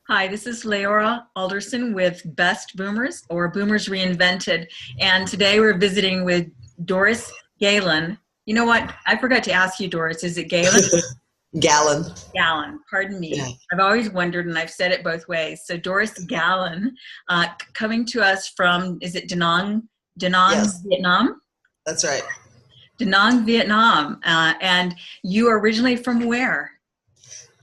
Hi, this is LeAura Alderson with Best Boomers or Boomers Reinvented. And today we're visiting with Doris Gallan. You know what? I forgot to ask you, Doris. Is it Galen? Gallon. Gallan, pardon Yeah, me. I've always wondered, and I've said it both ways. So Doris Gallan, coming to us from, is it Da Nang, yes, Vietnam? that's right. Da Nang, Vietnam. And you are originally from where?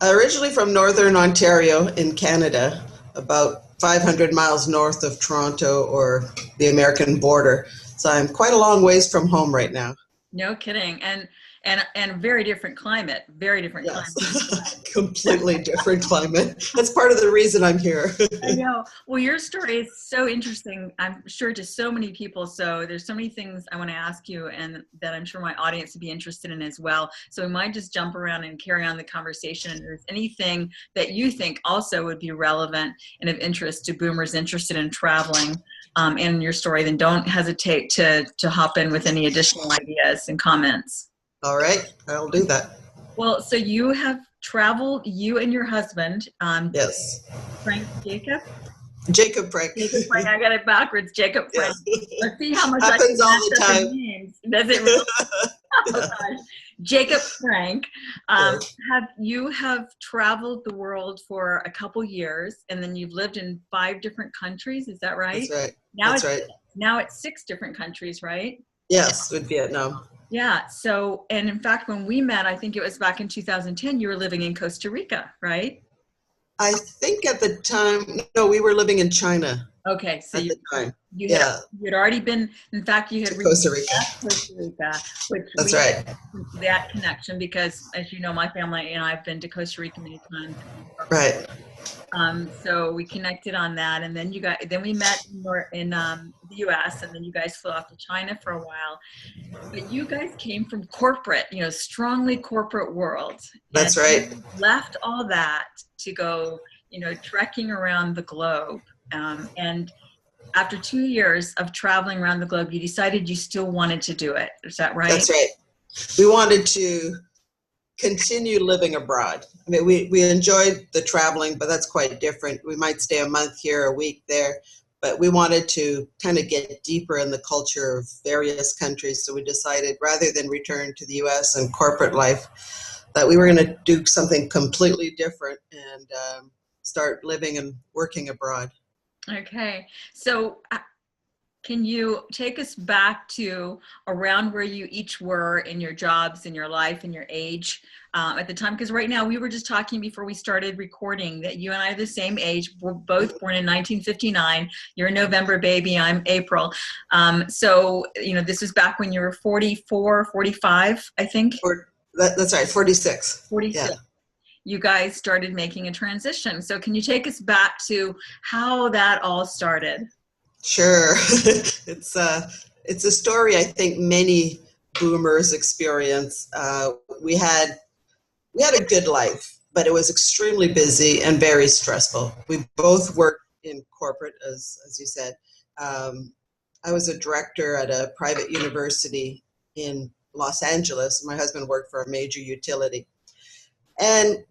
Originally from Northern Ontario in Canada, about 500 miles north of Toronto or the American border. So I'm quite a long ways from home right now. No kidding. And very different climate, very different climate. Yes, completely different climate. That's part of the reason I'm here. I know. Well, your story is so interesting, I'm sure, to so many people. So there's so many things I want to ask you and that I'm sure my audience would be interested in as well. So we might just jump around and carry on the conversation. And if there's anything that you think also would be relevant and of interest to boomers interested in traveling in your story, then don't hesitate to hop in with any additional ideas and comments. All right, I'll do that. Well, so you have traveled, you and your husband, Yes. Frank Jacob. Jacob Frank. Jacob Frank, I got it backwards. Jacob Frank. Yes. Let's see how much I can Happens all mess the up in time. names. Does it really? Oh gosh. Jacob Frank. Yes, Have traveled the world for a couple years, and then you've lived in 5 different countries. Is that right? that's right. Now That's it's right. now it's 6 different countries, right? Yes, with Vietnam. Yeah. So, and in fact, when we met, I think it was back in 2010. You were living in Costa Rica, right? I think at the time, no, we were living in China Okay. So at the time. you had Yeah, you had already been. In fact, you had to recently Costa Rica. left Costa Rica, which That's we right. that connection because, as you know, my family and I've been to Costa Rica many times. Right. So we connected on that, and then we met in the U.S., and then you guys flew off to China for a while. But you guys came from corporate, strongly corporate world, and That's right. you left all that to go, trekking around the globe. And after 2 years of traveling around the globe, you decided you still wanted to do it. Is that right? That's right. We wanted to continue living abroad. I mean, we enjoyed the traveling, but that's quite different. We might stay a month here, a week there, but we wanted to kind of get deeper in the culture of various countries. So we decided rather than return to the US and corporate life, that we were going to do something completely different and start living and working abroad. Okay. So can you take us back to around where you each were in your jobs, in your life, in your age at the time? Because right now we were just talking before we started recording that you and I are the same age. We're both born in 1959. You're a November baby. I'm April. So, this was back when you were 44, 45, I think. That's right, 46. Yeah. 46. You guys started making a transition. So can you take us back to how that all started? Sure. It's a story I think many boomers experience. We had a good life, but it was extremely busy and very stressful. We both worked in corporate, as you said. I was a director at a private university in Los Angeles. My husband worked for a major utility. And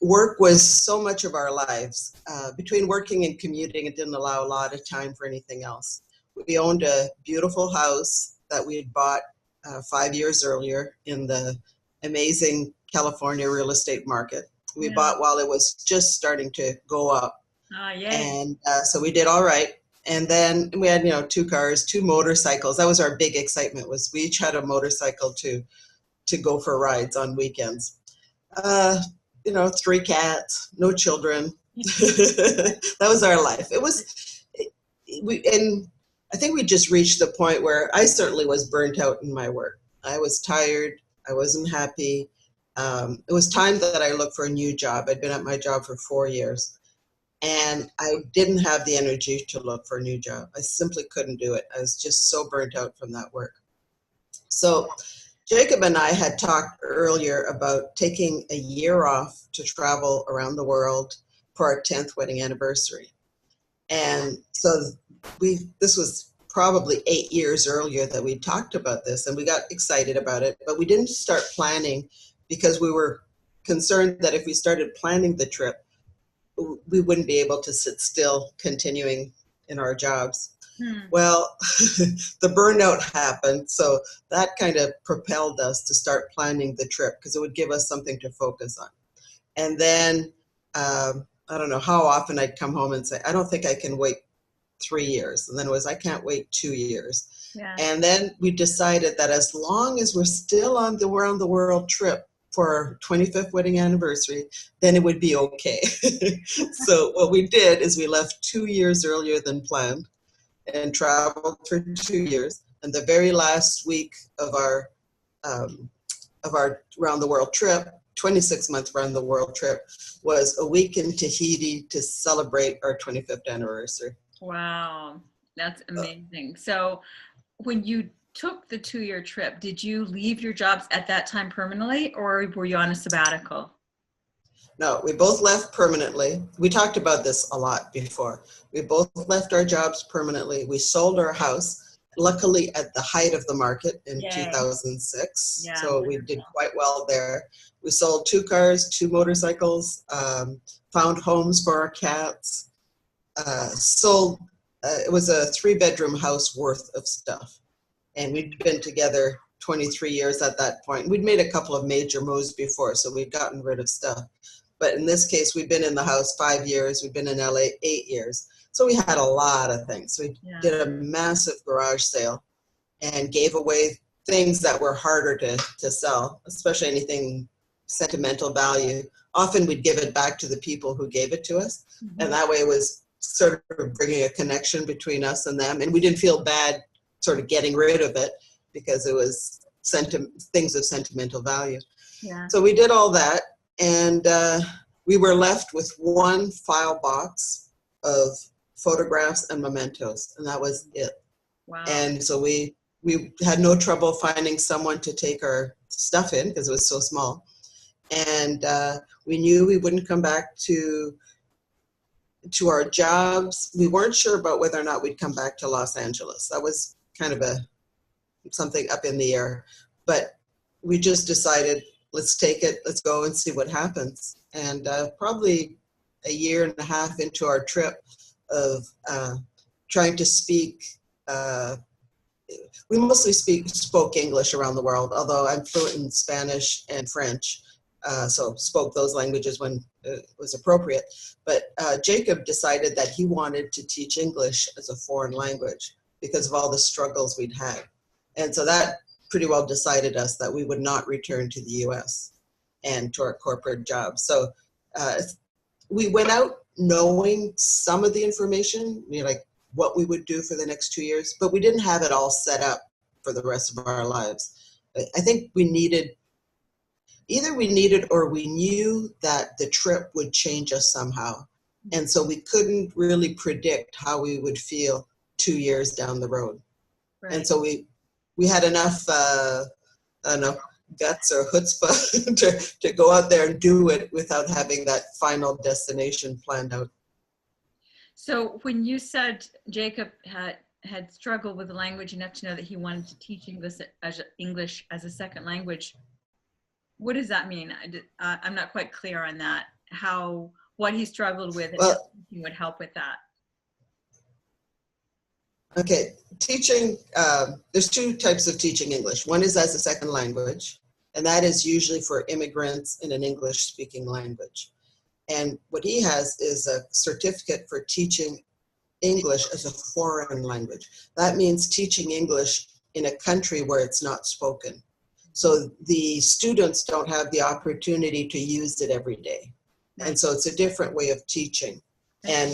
work was so much of our lives. Between working and commuting, it didn't allow a lot of time for anything else. We owned a beautiful house that we had bought 5 years earlier in the amazing California real estate market. We Yeah. bought while it was just starting to go up. Yay. And so we did all right. And then we had, 2 cars, 2 motorcycles. That was our big excitement, was we each had a motorcycle to go for rides on weekends. 3 cats, no children. That was our life. And I think we just reached the point where I certainly was burnt out in my work. I was tired. I wasn't happy. It was time that I looked for a new job. I'd been at my job for 4 years, and I didn't have the energy to look for a new job. I simply couldn't do it. I was just so burnt out from that work. So Jacob and I had talked earlier about taking a year off to travel around the world for our 10th wedding anniversary. And so this was probably 8 years earlier that we talked about this, and we got excited about it, but we didn't start planning because we were concerned that if we started planning the trip, we wouldn't be able to sit still continuing in our jobs. Hmm. Well, the burnout happened, so that kind of propelled us to start planning the trip because it would give us something to focus on. And then I don't know how often I'd come home and say, I don't think I can wait 3 years. And then it was, I can't wait 2 years. Yeah. And then we decided that as long as we're still on the around the world trip for our 25th wedding anniversary, then it would be okay. So what we did is we left 2 years earlier than planned and traveled for 2 years. And the very last week of our round the world trip, 26-month round the world trip, was a week in Tahiti to celebrate our 25th anniversary. Wow, that's amazing. So when you took the 2-year trip, did you leave your jobs at that time permanently, or were you on a sabbatical? No, we both left permanently. We talked about this a lot before. We both left our jobs permanently. We sold our house, luckily at the height of the market in Yay. 2006. Yeah, So we did quite well there. We sold 2 cars, 2 motorcycles, found homes for our cats, it was a 3-bedroom house worth of stuff. And we'd been together 23 years at that point. We'd made a couple of major moves before, so we'd gotten rid of stuff. But in this case, we'd been in the house 5 years. We'd been in LA 8 years. So we had a lot of things. We did a massive garage sale and gave away things that were harder to sell, especially anything sentimental value. Often we'd give it back to the people who gave it to us. Mm-hmm. And that way it was sort of bringing a connection between us and them. And we didn't feel bad sort of getting rid of it because it was things of sentimental value. Yeah. So we did all that. And we were left with one file box of photographs and mementos, and that was it. Wow. And so we had no trouble finding someone to take our stuff in because it was so small. And we knew we wouldn't come back to our jobs. We weren't sure about whether or not we'd come back to Los Angeles. That was kind of something up in the air. But we just decided, let's take it, let's go and see what happens. And probably a year and a half into our trip of trying to speak, we mostly spoke English around the world, although I'm fluent in Spanish and French, so spoke those languages when it was appropriate. But Jacob decided that he wanted to teach English as a foreign language because of all the struggles we'd had. And so that pretty well decided us that we would not return to the US and to our corporate jobs. So we went out knowing some of the information, like what we would do for the next 2 years, but we didn't have it all set up for the rest of our lives. I think either we needed or we knew that the trip would change us somehow. And so we couldn't really predict how we would feel 2 years down the road. Right. And so we had enough, I don't know, guts or chutzpah to go out there and do it without having that final destination planned out. So when you said Jacob had struggled with the language enough to know that he wanted to teach English as a second language, what does that mean? I'm not quite clear on that. What he struggled with and how teaching would help with that. Okay, teaching, there's 2 types of teaching English. One is as a second language, and that is usually for immigrants in an English-speaking language. And what he has is a certificate for teaching English as a foreign language. That means teaching English in a country where it's not spoken. So the students don't have the opportunity to use it every day. And so it's a different way of teaching. And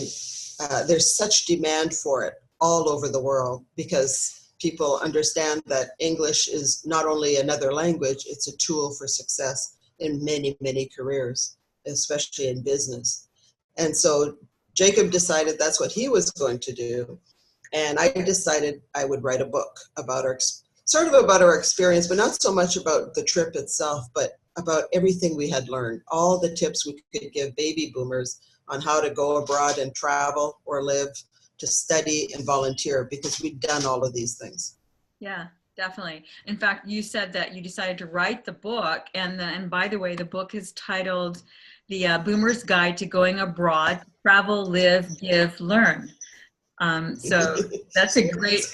there's such demand for it all over the world because people understand that English is not only another language, it's a tool for success in many, many careers, especially in business. And so Jacob decided that's what he was going to do. And I decided I would write a book about our experience, but not so much about the trip itself, but about everything we had learned, all the tips we could give baby boomers on how to go abroad and travel or live, to study and volunteer, because we'd done all of these things. Yeah, definitely. In fact, you said that you decided to write the book, and by the way, the book is titled the Boomer's Guide to Going Abroad, Travel, Live, Give, Learn. So that's a great,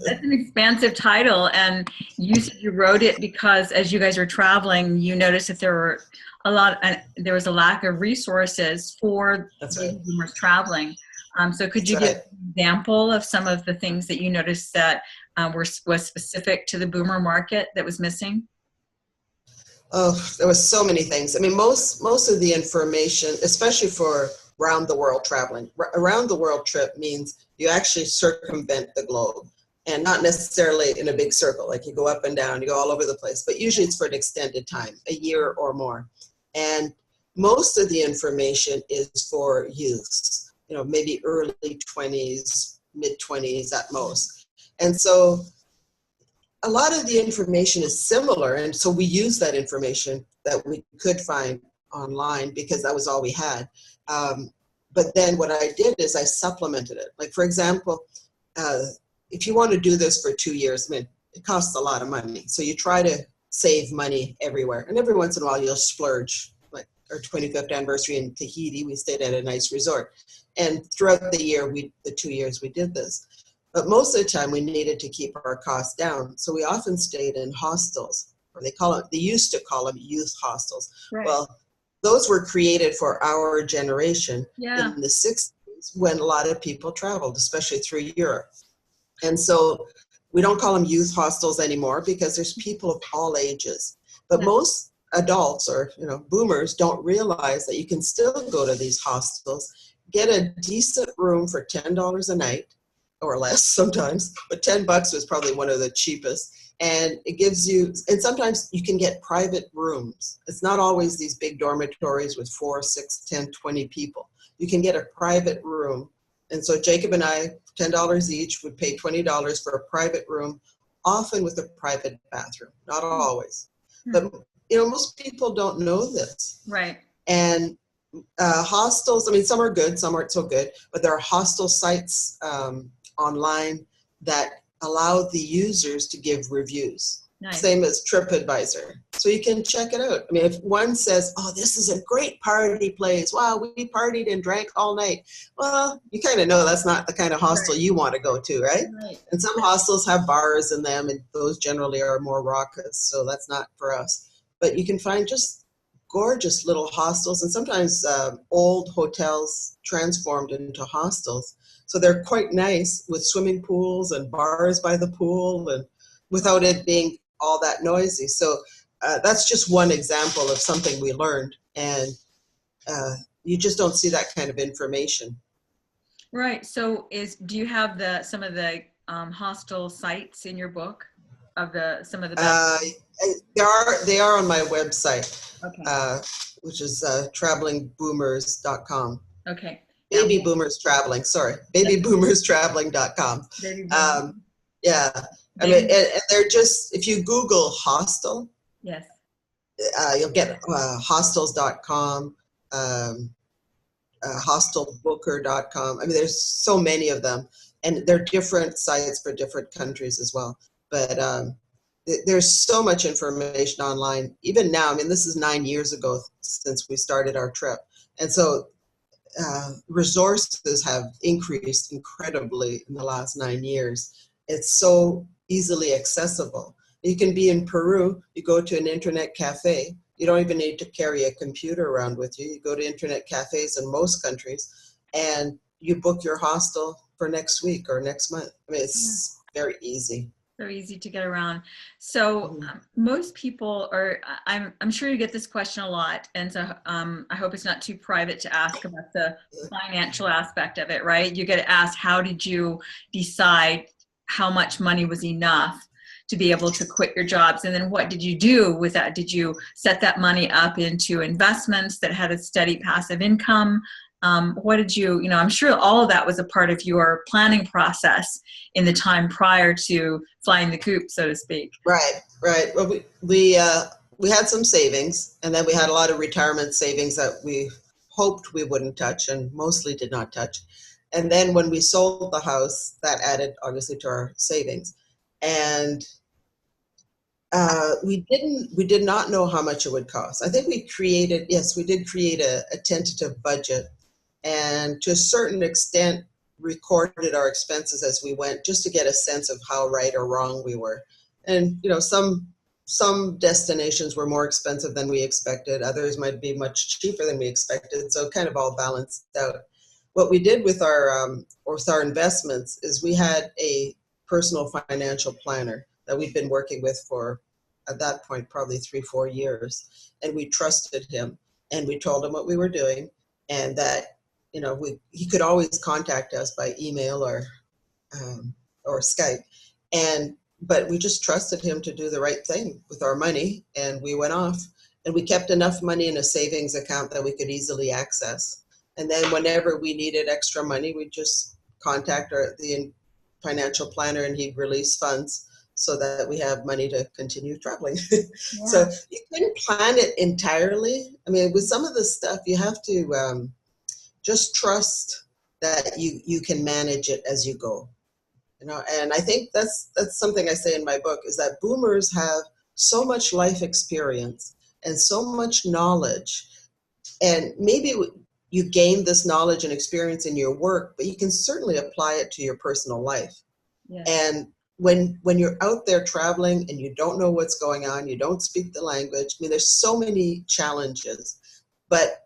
that's an expansive title. And you said you wrote it because as you guys are traveling, you noticed that there was a lack of resources for That's baby right. boomers traveling. So could you That's give right. an example of some of the things that you noticed that was specific to the boomer market that was missing? Oh, there was so many things. I mean, most of the information, especially for round the world traveling, around the world trip means you actually circumvent the globe, and not necessarily in a big circle. Like you go up and down, you go all over the place, but usually it's for an extended time, a year or more. And most of the information is for youths, maybe early 20s, mid 20s at most. And so a lot of the information is similar, and so we use that information that we could find online because that was all we had. But then what I did is I supplemented it. Like, for example, if you want to do this for 2 years, I mean, it costs a lot of money. So you try to save money everywhere, and every once in a while you'll splurge. Like our 25th anniversary in Tahiti, we stayed at a nice resort, and throughout the year, the 2 years we did this. But most of the time we needed to keep our costs down. So we often stayed in hostels, or they used to call them youth hostels. Right. Well, those were created for our generation Yeah. in the 60s when a lot of people traveled, especially through Europe. And so we don't call them youth hostels anymore because there's people of all ages. But Yeah. most adults or boomers don't realize that you can still go to these hostels, get a decent room for $10 a night, or less sometimes, but $10 was probably one of the cheapest. And it gives you, and sometimes you can get private rooms. It's not always these big dormitories with 4, 6, 10, 20 people. You can get a private room. And so Jacob and I, $10 each, would pay $20 for a private room, often with a private bathroom, not always. But, most people don't know this. Right. And hostels, I mean, some are good, some aren't so good, but there are hostel sites online that allow the users to give reviews. Nice. Same as TripAdvisor. So you can check it out. I mean, if one says, oh, this is a great party place. Wow, we partied and drank all night. Well, you kind of know that's not the kind of hostel you want to go to, right? Right. And some hostels have bars in them, and those generally are more raucous. So that's not for us. But you can find just gorgeous little hostels, and sometimes old hotels transformed into hostels. So they're quite nice with swimming pools and bars by the pool, and without it being all that noisy. So that's just one example of something we learned, and you just don't see that kind of information. Right. So do you have some of the hostel sites in your book of some of the best? They are on my website, Okay. which is travelingboomers.com. Okay. Baby Boomers Traveling, sorry, babyboomerstraveling.com. Yeah, I mean, and they're just, if you Google hostel, yes, you'll get hostels.com, hostelbooker.com. I mean, there's so many of them, and they're different sites for different countries as well. But there's so much information online, even now. I mean, this is 9 years ago since we started our trip. And so resources have increased incredibly in the last 9 years. It's so easily accessible. You can be in Peru, you go to an internet cafe. You don't even need to carry a computer around with you. You go to internet cafes in most countries and you book your hostel for next week or next month. I mean, it's very easy. So easy to get around. So most people are, I'm sure you get this question a lot. And so I hope it's not too private to ask about the financial aspect of it, right? You get asked, how did you decide how much money was enough to be able to quit your jobs? And then what did you do with that? Did you set that money up into investments that had a steady passive income? What did I'm sure all of that was a part of your planning process in the time prior to flying the coop, so to speak. Right. Well, we had some savings, and then we had a lot of retirement savings that we hoped we wouldn't touch and mostly did not touch. And then when we sold the house, that added obviously to our savings. And We did not know how much it would cost. I think we did create a tentative budget, and to a certain extent recorded our expenses as we went, just to get a sense of how right or wrong we were. And some destinations were more expensive than we expected. Others might be much cheaper than we expected. So it kind of all balanced out. What we did with our investments is we had a personal financial planner that we'd been working with for, at that point, probably 3-4 years. And we trusted him, and we told him what we were doing, and that, he could always contact us by email or Skype. But we just trusted him to do the right thing with our money, and we went off. And we kept enough money in a savings account that we could easily access. And then whenever we needed extra money, we'd just contact the financial planner, and he'd release funds so that we have money to continue traveling. Yeah. So you couldn't plan it entirely. I mean, with some of this stuff, you have to just trust that you can manage it as you go. And I think that's something I say in my book, is that boomers have so much life experience and so much knowledge. And maybe you gain this knowledge and experience in your work, but you can certainly apply it to your personal life. Yeah. And when you're out there traveling and you don't know what's going on, you don't speak the language, I mean, there's so many challenges, but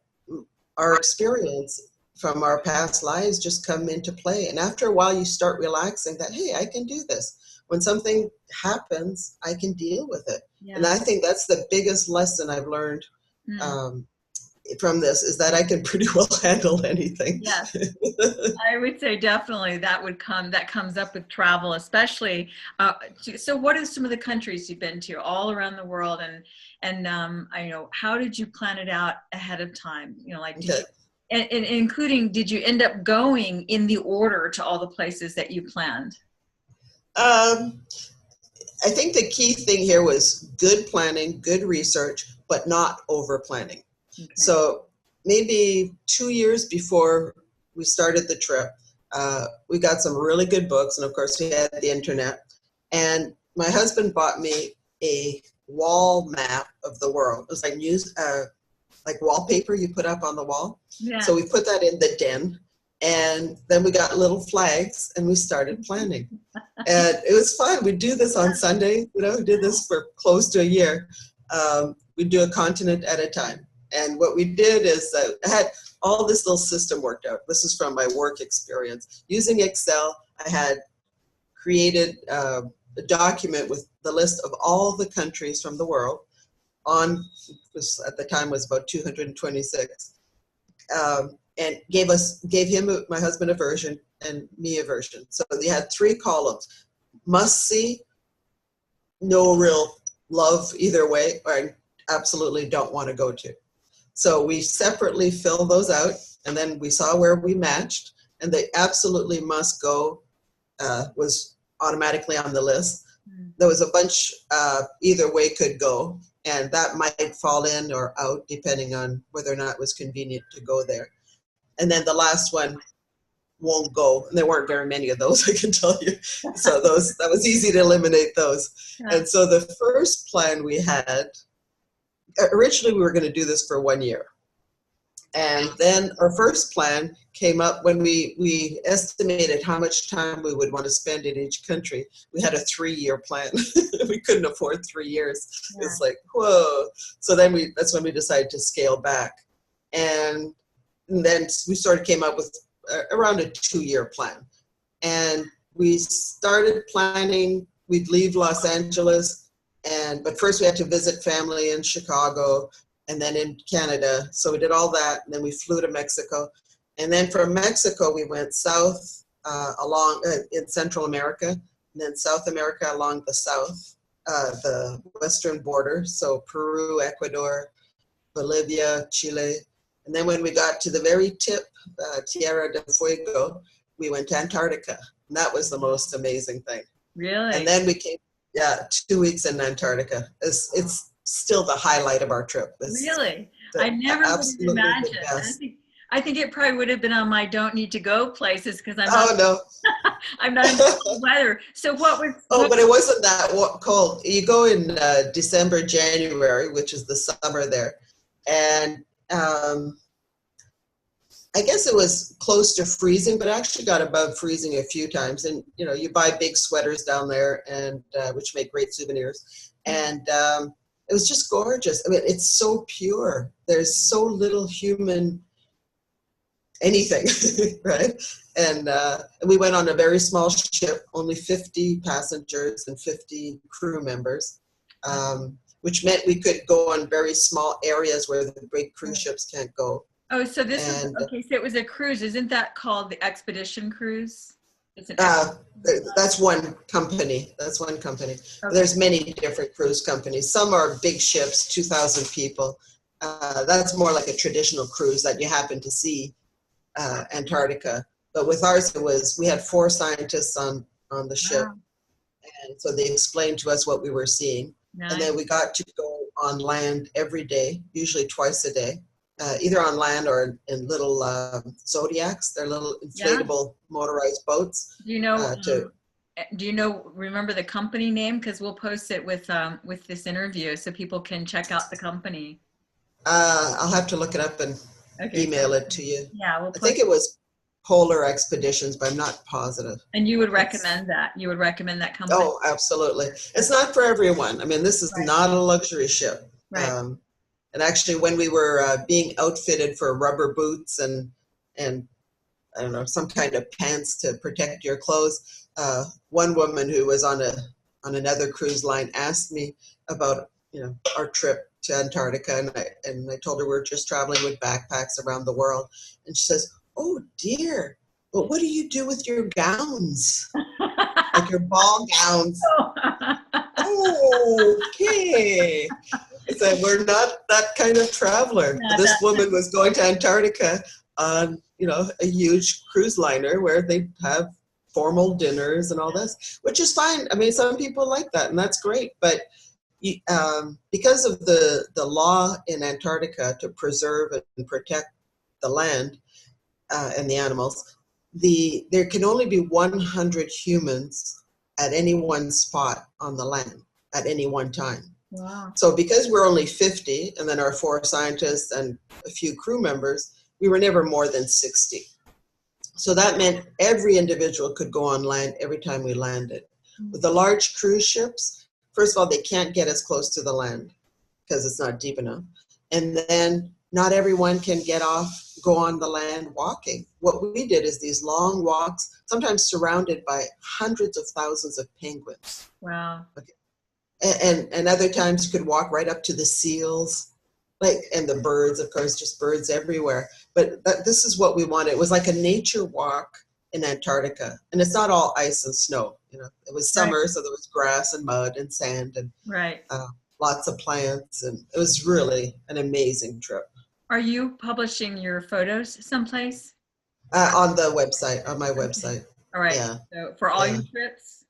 our experience from our past lives just come into play. And after a while, you start relaxing that, hey, I can do this. When something happens, I can deal with it. Yeah. And I think that's the biggest lesson I've learned from this, is that I can pretty well handle anything. Yes, I would say definitely that comes up with travel, especially. So what are some of the countries you've been to all around the world? And I know, how did you plan it out ahead of time? And including, did you end up going in the order to all the places that you planned? I think the key thing here was good planning, good research, but not over planning. Okay. So maybe 2 years before we started the trip, we got some really good books, and of course we had the internet. And my husband bought me a wall map of the world. It was like wallpaper you put up on the wall. Yeah. So we put that in the den, and then we got little flags, and we started planning. And it was fun. We'd do this on Sunday. We did this for close to a year. We'd do a continent at a time. And what we did is I had all this little system worked out. This is from my work experience. Using Excel, I had created a document with the list of all the countries from the world. At the time was about 226, and gave him, my husband, a version and me a version. So they had 3 columns: must see, no real love either way, or absolutely don't want to go to. So we separately filled those out, and then we saw where we matched, and the absolutely must go was automatically on the list. There was a bunch either way could go, and that might fall in or out depending on whether or not it was convenient to go there. And then the last one won't go. And there weren't very many of those, I can tell you. So that was easy to eliminate those. Yeah. And so the first plan we had, originally we were going to do this for 1 year. And then our first plan came up when we estimated how much time we would want to spend in each country. We had a 3-year plan. We couldn't afford 3 years. Yeah. It's like, whoa. So then that's when we decided to scale back. And then we sort of came up with around a 2-year plan. And we started planning. We'd leave Los Angeles, but first we had to visit family in Chicago and then in Canada. So we did all that, and then we flew to Mexico. And then from Mexico, we went south along in Central America, and then South America along the south, the western border. So Peru, Ecuador, Bolivia, Chile. And then when we got to the very tip, Tierra del Fuego, we went to Antarctica. And that was the most amazing thing. Really? And then we came, 2 weeks in Antarctica. It's still the highlight of our trip. Really? I never would have imagined. I think it probably would have been on my don't need to go places because Oh no. I'm not in cold weather. So Oh, but it wasn't that cold. You go in December, January, which is the summer there, and I guess it was close to freezing, but actually got above freezing a few times. And you buy big sweaters down there, and which make great souvenirs. And it was just gorgeous. I mean, it's so pure. There's so little human anything, right? And we went on a very small ship, only 50 passengers and 50 crew members, which meant we could go on very small areas where the big cruise ships can't go. Oh, so this is, okay, so it was a cruise. Isn't that called the Expedition Cruise? It's an that's one company. That's one company. Okay. There's many different cruise companies. Some are big ships, 2,000 people. That's more like a traditional cruise that you happen to see Antarctica. But with ours, we had 4 scientists on the ship. Wow. And so they explained to us what we were seeing. Nice. And then we got to go on land every day, usually twice a day. Either on land or in little Zodiacs. They're little inflatable motorized boats. Do you know, remember the company name? Because we'll post it with this interview so people can check out the company. I'll have to look it up and email it to you. Yeah, I think it was Polar Expeditions, but I'm not positive. And you would recommend that? You would recommend that company? Oh, absolutely. It's not for everyone. I mean, this is not a luxury ship. Right. And actually, when we were being outfitted for rubber boots and I don't know, some kind of pants to protect your clothes, one woman who was on another cruise line asked me about our trip to Antarctica, and I told her we're just traveling with backpacks around the world, and she says, "Oh dear, but what do you do with your gowns, like your ball gowns?" Oh, okay. I said, we're not that kind of traveler. Yeah, this woman was going to Antarctica on, a huge cruise liner where they have formal dinners and all this, which is fine. I mean, some people like that, and that's great. But because of the law in Antarctica to preserve and protect the land and the animals, there can only be 100 humans at any one spot on the land at any one time. Wow. So because we're only 50, and then our 4 scientists and a few crew members, we were never more than 60. So that meant every individual could go on land every time we landed. Mm-hmm. With the large cruise ships, first of all, they can't get as close to the land because it's not deep enough. And then not everyone can go on the land walking. What we did is these long walks, sometimes surrounded by hundreds of thousands of penguins. Wow. Okay. And other times you could walk right up to the seals, and the birds, of course, just birds everywhere. But this is what we wanted. It was like a nature walk in Antarctica, and it's not all ice and snow. It was summer, right. So there was grass and mud and sand and lots of plants, and it was really an amazing trip. Are you publishing your photos someplace? On the website, on my website. All right. Yeah. So for all your trips?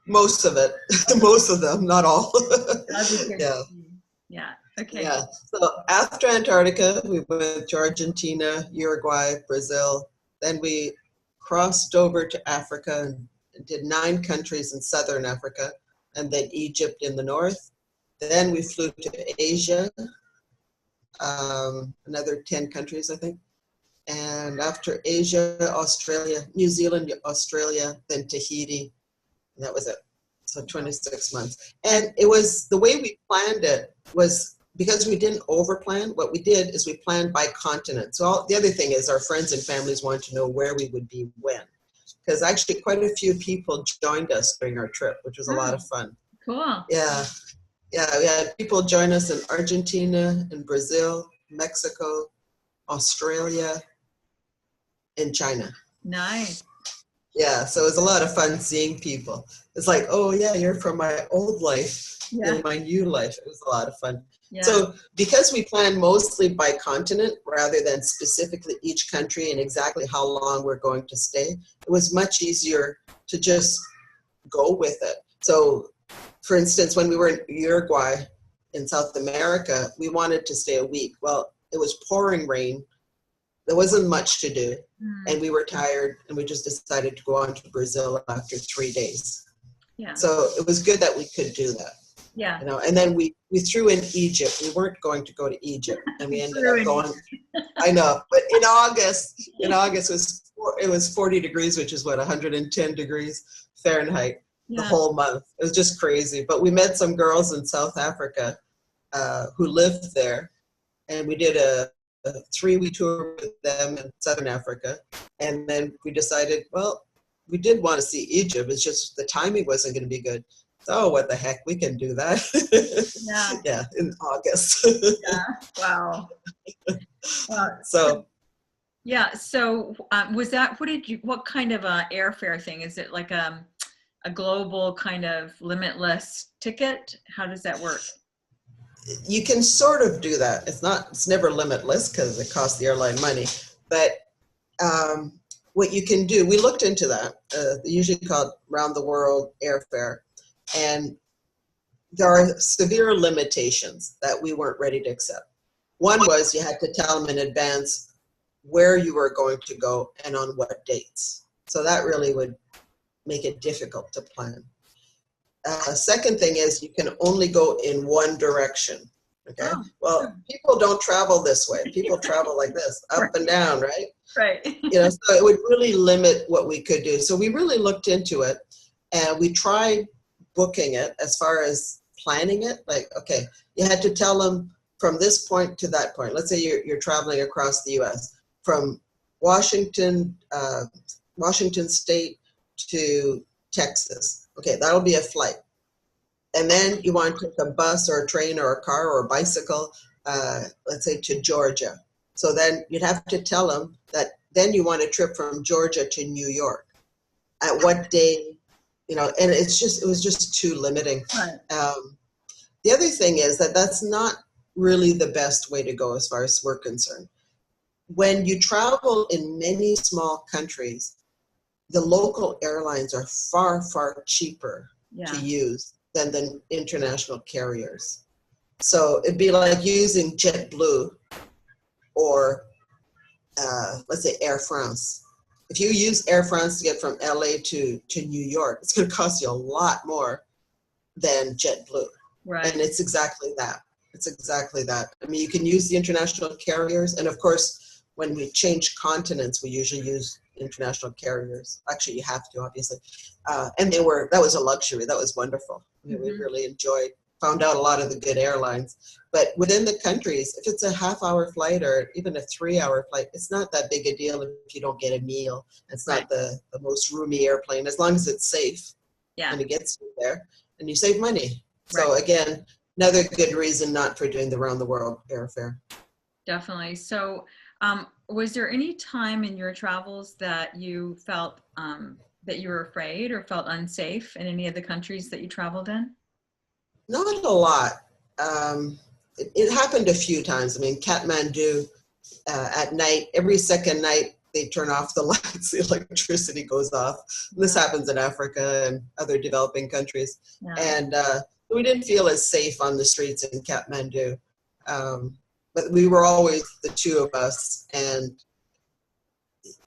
Most of it, most of them, not all. Yeah. Yeah. Okay. Yeah. So after Antarctica, we went to Argentina, Uruguay, Brazil. Then we crossed over to Africa and did 9 countries in southern Africa, and then Egypt in the north. Then we flew to Asia, another 10 countries, I think. And after Asia, Australia, New Zealand, Australia, then Tahiti. And that was it. So 26 months. And it was, the way we planned it was, because we didn't overplan, what we did is we planned by continent. So the other thing is our friends and families wanted to know where we would be when. Because actually quite a few people joined us during our trip, which was a lot of fun. Cool. Yeah. Yeah, we had people join us in Argentina, in Brazil, Mexico, Australia, and China. Nice. Yeah, so it was a lot of fun seeing people. It's like, oh yeah, you're from my old life and my new life. It was a lot of fun. Yeah. So because we planned mostly by continent rather than specifically each country and exactly how long we're going to stay, it was much easier to just go with it. So for instance, when we were in Uruguay in South America, we wanted to stay a week. Well, it was pouring rain. There wasn't much to do, Mm. and we were tired, and we just decided to go on to Brazil after 3 days. Yeah. So it was good that we could do that. Yeah. You know, and then we threw in Egypt. We weren't going to go to Egypt, and we ended up going. I know, but in August it was 40 degrees, which is what, 110 degrees Fahrenheit the whole month. It was just crazy. But we met some girls in South Africa who lived there, and we did a 3-week tour with them in Southern Africa, and then we decided, well, we did want to see Egypt. It's just the timing wasn't going to be good. So what the heck, we can do that. Yeah, in August. Yeah. Wow. So yeah. So was that, what kind of a airfare thing? Is it like a global kind of limitless ticket? How does that work? You can sort of do that. It's never limitless because it costs the airline money. But what you can do, we looked into that, usually called round the world airfare. And there are severe limitations that we weren't ready to accept. One was you had to tell them in advance where you were going to go and on what dates. So that really would make it difficult to plan. Second thing is you can only go in one direction. Okay. Oh, well, people don't travel this way. People travel like this, up and down, right? Right. You know, so it would really limit what we could do. So we really looked into it, and we tried booking it as far as planning it. Like, okay, you had to tell them from this point to that point. Let's say you're traveling across the U.S. from Washington State to Texas. Okay, that'll be a flight. And then you want to take a bus or a train or a car or a bicycle, let's say to Georgia. So then you'd have to tell them that then you want a trip from Georgia to New York. At what day, you know, and it was just too limiting. Right. The other thing is that that's not really the best way to go as far as we're concerned. When you travel in many small countries, the local airlines are far, far cheaper to use than the international carriers. So it'd be like using JetBlue or let's say Air France. If you use Air France to get from LA to New York, it's going to cost you a lot more than JetBlue. Right. And it's exactly that. It's exactly that. I mean, you can use the international carriers. And of course, when we change continents, we usually use international carriers. Actually, you have to, obviously. And that was a luxury. That was wonderful. We really found out a lot of the good airlines. But within the countries, if it's a half-hour flight or even a 3-hour flight, it's not that big a deal if you don't get a meal. It's not the most roomy airplane, as long as it's safe and it gets you there, and you save money. So again, another good reason not for doing the round-the-world airfare. Definitely. So was there any time in your travels that you felt that you were afraid or felt unsafe in any of the countries that you traveled in? Not a lot. It happened a few times. I mean, Kathmandu, at night, every second night, they turn off the lights, the electricity goes off. And this happens in Africa and other developing countries. Yeah. And we didn't feel as safe on the streets in Kathmandu. But we were always the two of us, and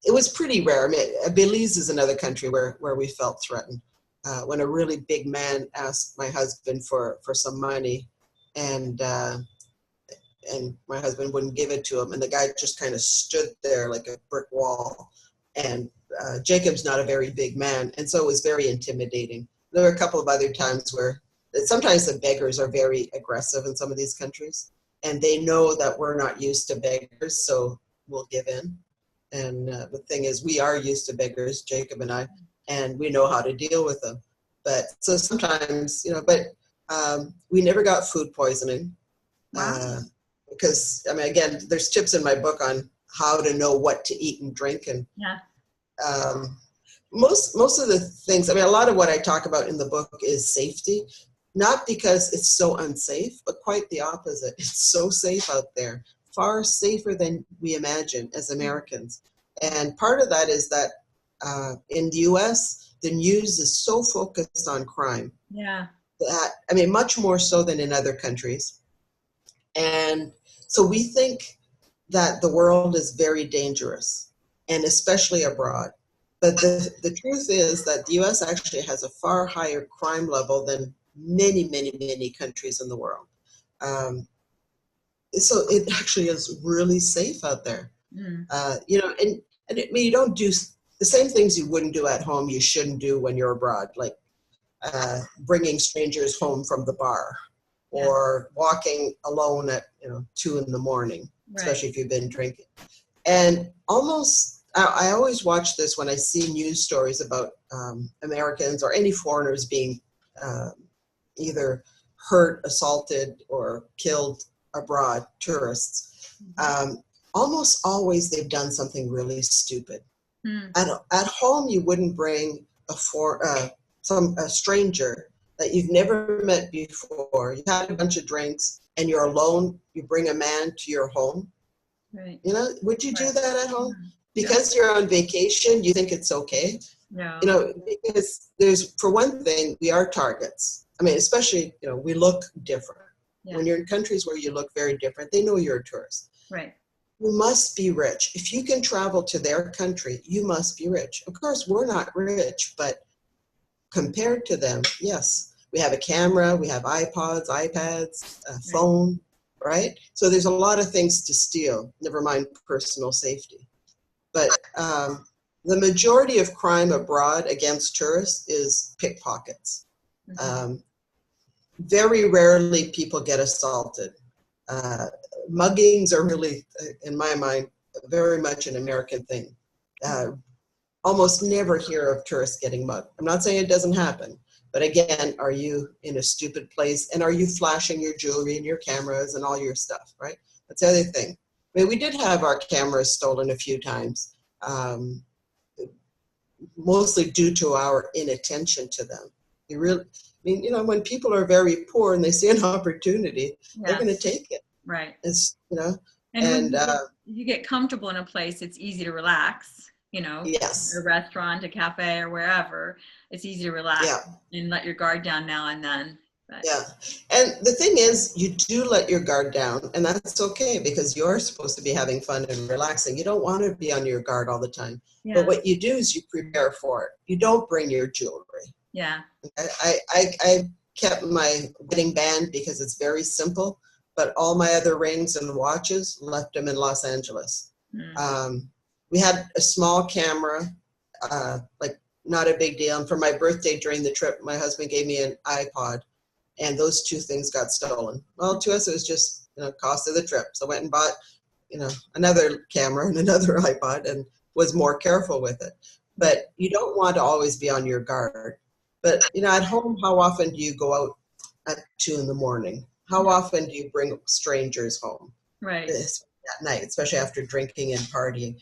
it was pretty rare. I mean, Belize is another country where we felt threatened. When a really big man asked my husband for some money, and my husband wouldn't give it to him, and the guy just kind of stood there like a brick wall. And Jacob's not a very big man, and so it was very intimidating. There were a couple of other times where sometimes the beggars are very aggressive in some of these countries, and they know that we're not used to beggars, so we'll give in. And the thing is, we are used to beggars, Jacob and I, and we know how to deal with them. But so sometimes, but we never got food poisoning. Wow. Because, I mean, again, there's tips in my book on how to know what to eat and drink. And most of the things, I mean, a lot of what I talk about in the book is safety, not because it's so unsafe, but quite the opposite. It's so safe out there, far safer than we imagine as Americans. And part of that is that in the US, the news is so focused on crime. Yeah. That, I mean, much more so than in other countries. And so we think that the world is very dangerous, and especially abroad. But the truth is that the US actually has a far higher crime level than many, many, many countries in the world. So it actually is really safe out there. Mm. And I mean, you don't do the same things you wouldn't do at home, you shouldn't do when you're abroad, like bringing strangers home from the bar, or walking alone at 2 in the morning, especially if you've been drinking. And I always watch this when I see news stories about Americans or any foreigners being either hurt, assaulted, or killed abroad, tourists. Almost always they've done something really stupid. At home, you wouldn't bring a stranger that you've never met before. You had a bunch of drinks and you're alone. You bring a man to your home. Right. Would you do that at home? Because you're on vacation, you think it's okay? No. Because for one thing, we are targets. I mean, especially, we look different. Yeah. When you're in countries where you look very different, they know you're a tourist. Right. You must be rich. If you can travel to their country, you must be rich. Of course, we're not rich, but compared to them, yes. We have a camera, we have iPods, iPads, a phone, right? So there's a lot of things to steal, never mind personal safety. But the majority of crime abroad against tourists is pickpockets. Very rarely people get assaulted. Muggings are really, in my mind, very much an American thing. Almost never hear of tourists getting mugged. I'm not saying it doesn't happen, but again, are you in a stupid place, and are you flashing your jewelry and your cameras and all your stuff, right? That's the other thing. I mean, we did have our cameras stolen a few times, mostly due to our inattention to them. When people are very poor and they see an opportunity, they're going to take it. Right. It's, and when you get comfortable in a place, it's easy to relax. Yes. A restaurant, a cafe, or wherever, it's easy to relax and let your guard down now and then. But. Yeah. And the thing is, you do let your guard down, and that's okay because you're supposed to be having fun and relaxing. You don't want to be on your guard all the time. Yeah. But what you do is you prepare for it. You don't bring your jewelry. Yeah. I kept my wedding band because it's very simple, but all my other rings and watches, left them in Los Angeles. We had a small camera, not a big deal. And for my birthday during the trip, my husband gave me an iPod, and those two things got stolen. Well, to us, it was just, cost of the trip. So I went and bought, another camera and another iPod and was more careful with it. But you don't want to always be on your guard. But, at home, how often do you go out at 2 in the morning? How often do you bring strangers home? Right. At night, especially after drinking and partying.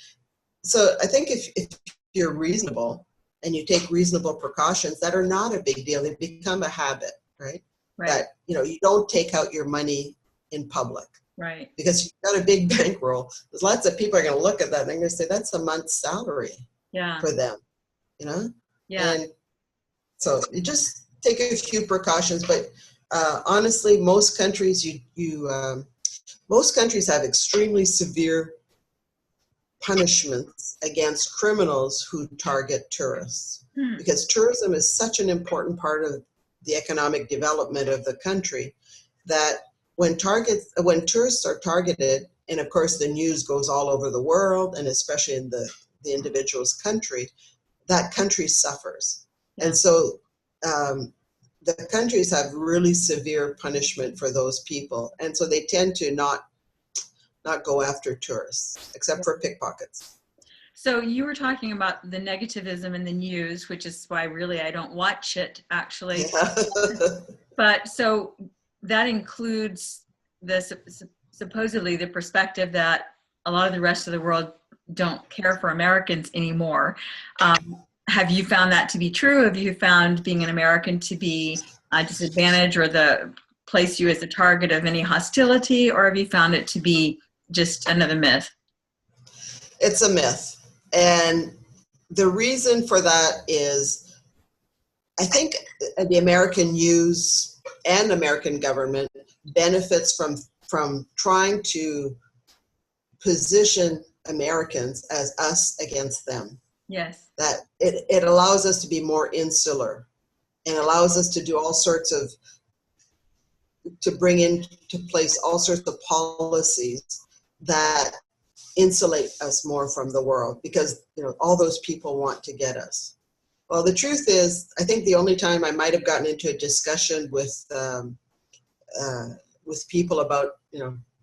So I think if you're reasonable and you take reasonable precautions that are not a big deal, they become a habit, right? That, you don't take out your money in public. Right. Because you've got a big bankroll. There's lots of people are going to look at that and they're going to say, that's a month's salary for them, Yeah. And so you just take a few precautions. But honestly, most countries, most countries have extremely severe punishments against criminals who target tourists, because tourism is such an important part of the economic development of the country that when tourists are targeted, and of course the news goes all over the world and especially in the individual's country, that country suffers. And so the countries have really severe punishment for those people, and so they tend to not go after tourists, except for pickpockets. So you were talking about the negativism in the news, which is why really I don't watch it, actually. Yeah. But so that includes supposedly the perspective that a lot of the rest of the world don't care for Americans anymore. Have you found that to be true? Have you found being an American to be a disadvantage or the place you as a target of any hostility, or have you found it to be just another myth? It's a myth. And the reason for that is I think the American news and American government benefits from trying to position Americans as us against them. Yes. That it allows us to be more insular and allows us to do all sorts of, to bring into place all sorts of policies that insulate us more from the world, because all those people want to get us. Well, the truth is, I think the only time I might have gotten into a discussion with people about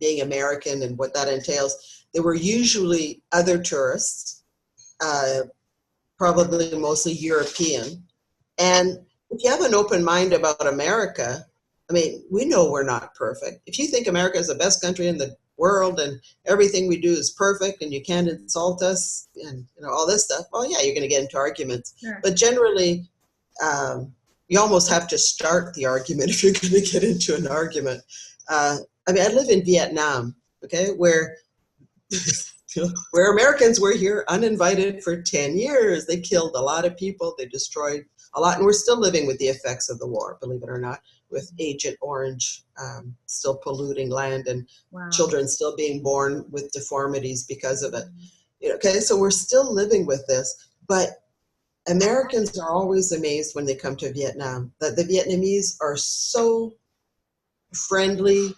being American and what that entails, there were usually other tourists, probably mostly European. And if you have an open mind about America, I mean, we know we're not perfect. If you think America is the best country in the world and everything we do is perfect and you can't insult us and all this stuff, well, yeah, you're going to get into arguments. Sure. But generally, you almost have to start the argument if you're going to get into an argument. I mean, I live in Vietnam, okay, where Americans were here uninvited for 10 years. They killed a lot of people. They destroyed a lot. And we're still living with the effects of the war, believe it or not, with Agent Orange still polluting land and children still being born with deformities because of it. Okay, so we're still living with this. But Americans are always amazed when they come to Vietnam that the Vietnamese are so friendly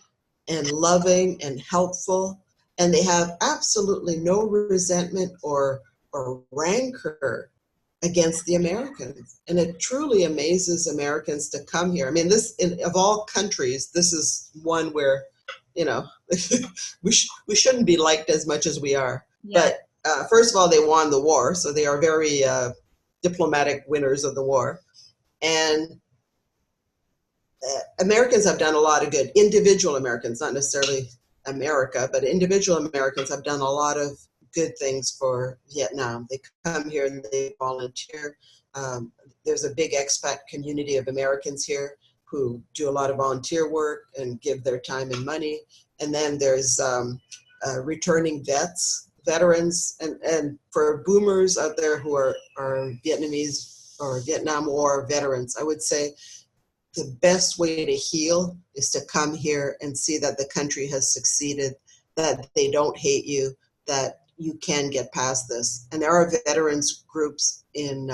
and loving and helpful, and they have absolutely no resentment or rancor against the Americans. And it truly amazes Americans to come here. I mean, of all countries, this is one where, we shouldn't be liked as much as we are. Yeah. But first of all, they won the war, so they are very diplomatic winners of the war. And Americans have done a lot of good. Individual Americans, not necessarily America, but individual Americans have done a lot of good things for Vietnam. They come here and they volunteer. There's a big expat community of Americans here who do a lot of volunteer work and give their time and money. And then there's returning veterans, and for boomers out there who are Vietnamese or Vietnam War veterans, I would say the best way to heal is to come here and see that the country has succeeded, that they don't hate you, that you can get past this. And there are veterans groups in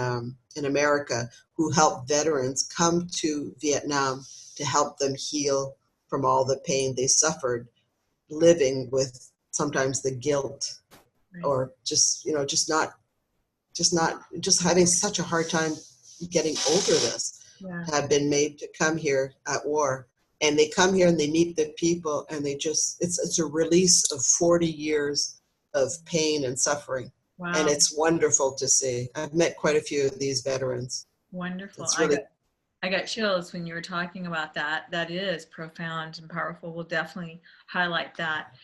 America who help veterans come to Vietnam to help them heal from all the pain they suffered, living with sometimes the guilt, or just having such a hard time getting over this. Have been made to come here at war, and they come here and they meet the people, and it's a release of 40 years of pain and suffering. Wow. And it's wonderful to see. I've met quite a few of these veterans. Wonderful. Really, I got chills when you were talking about that. That is profound and powerful. We'll definitely highlight that.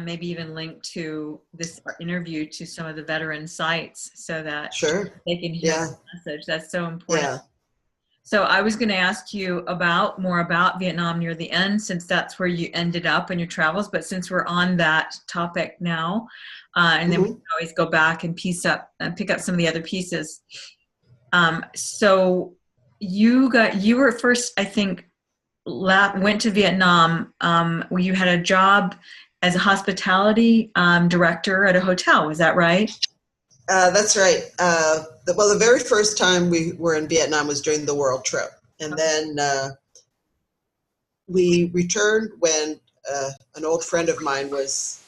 Maybe even link to this interview to some of the veteran sites so that they can hear the message. That's so important. Yeah. So I was going to ask you more about Vietnam near the end, since that's where you ended up in your travels. But since we're on that topic now, and then we can always go back and pick up some of the other pieces. So you were first, I think, went to Vietnam where you had a job as a hospitality director at a hotel. Was that right? That's right. The very first time we were in Vietnam was during the world trip. And then we returned when an old friend of mine was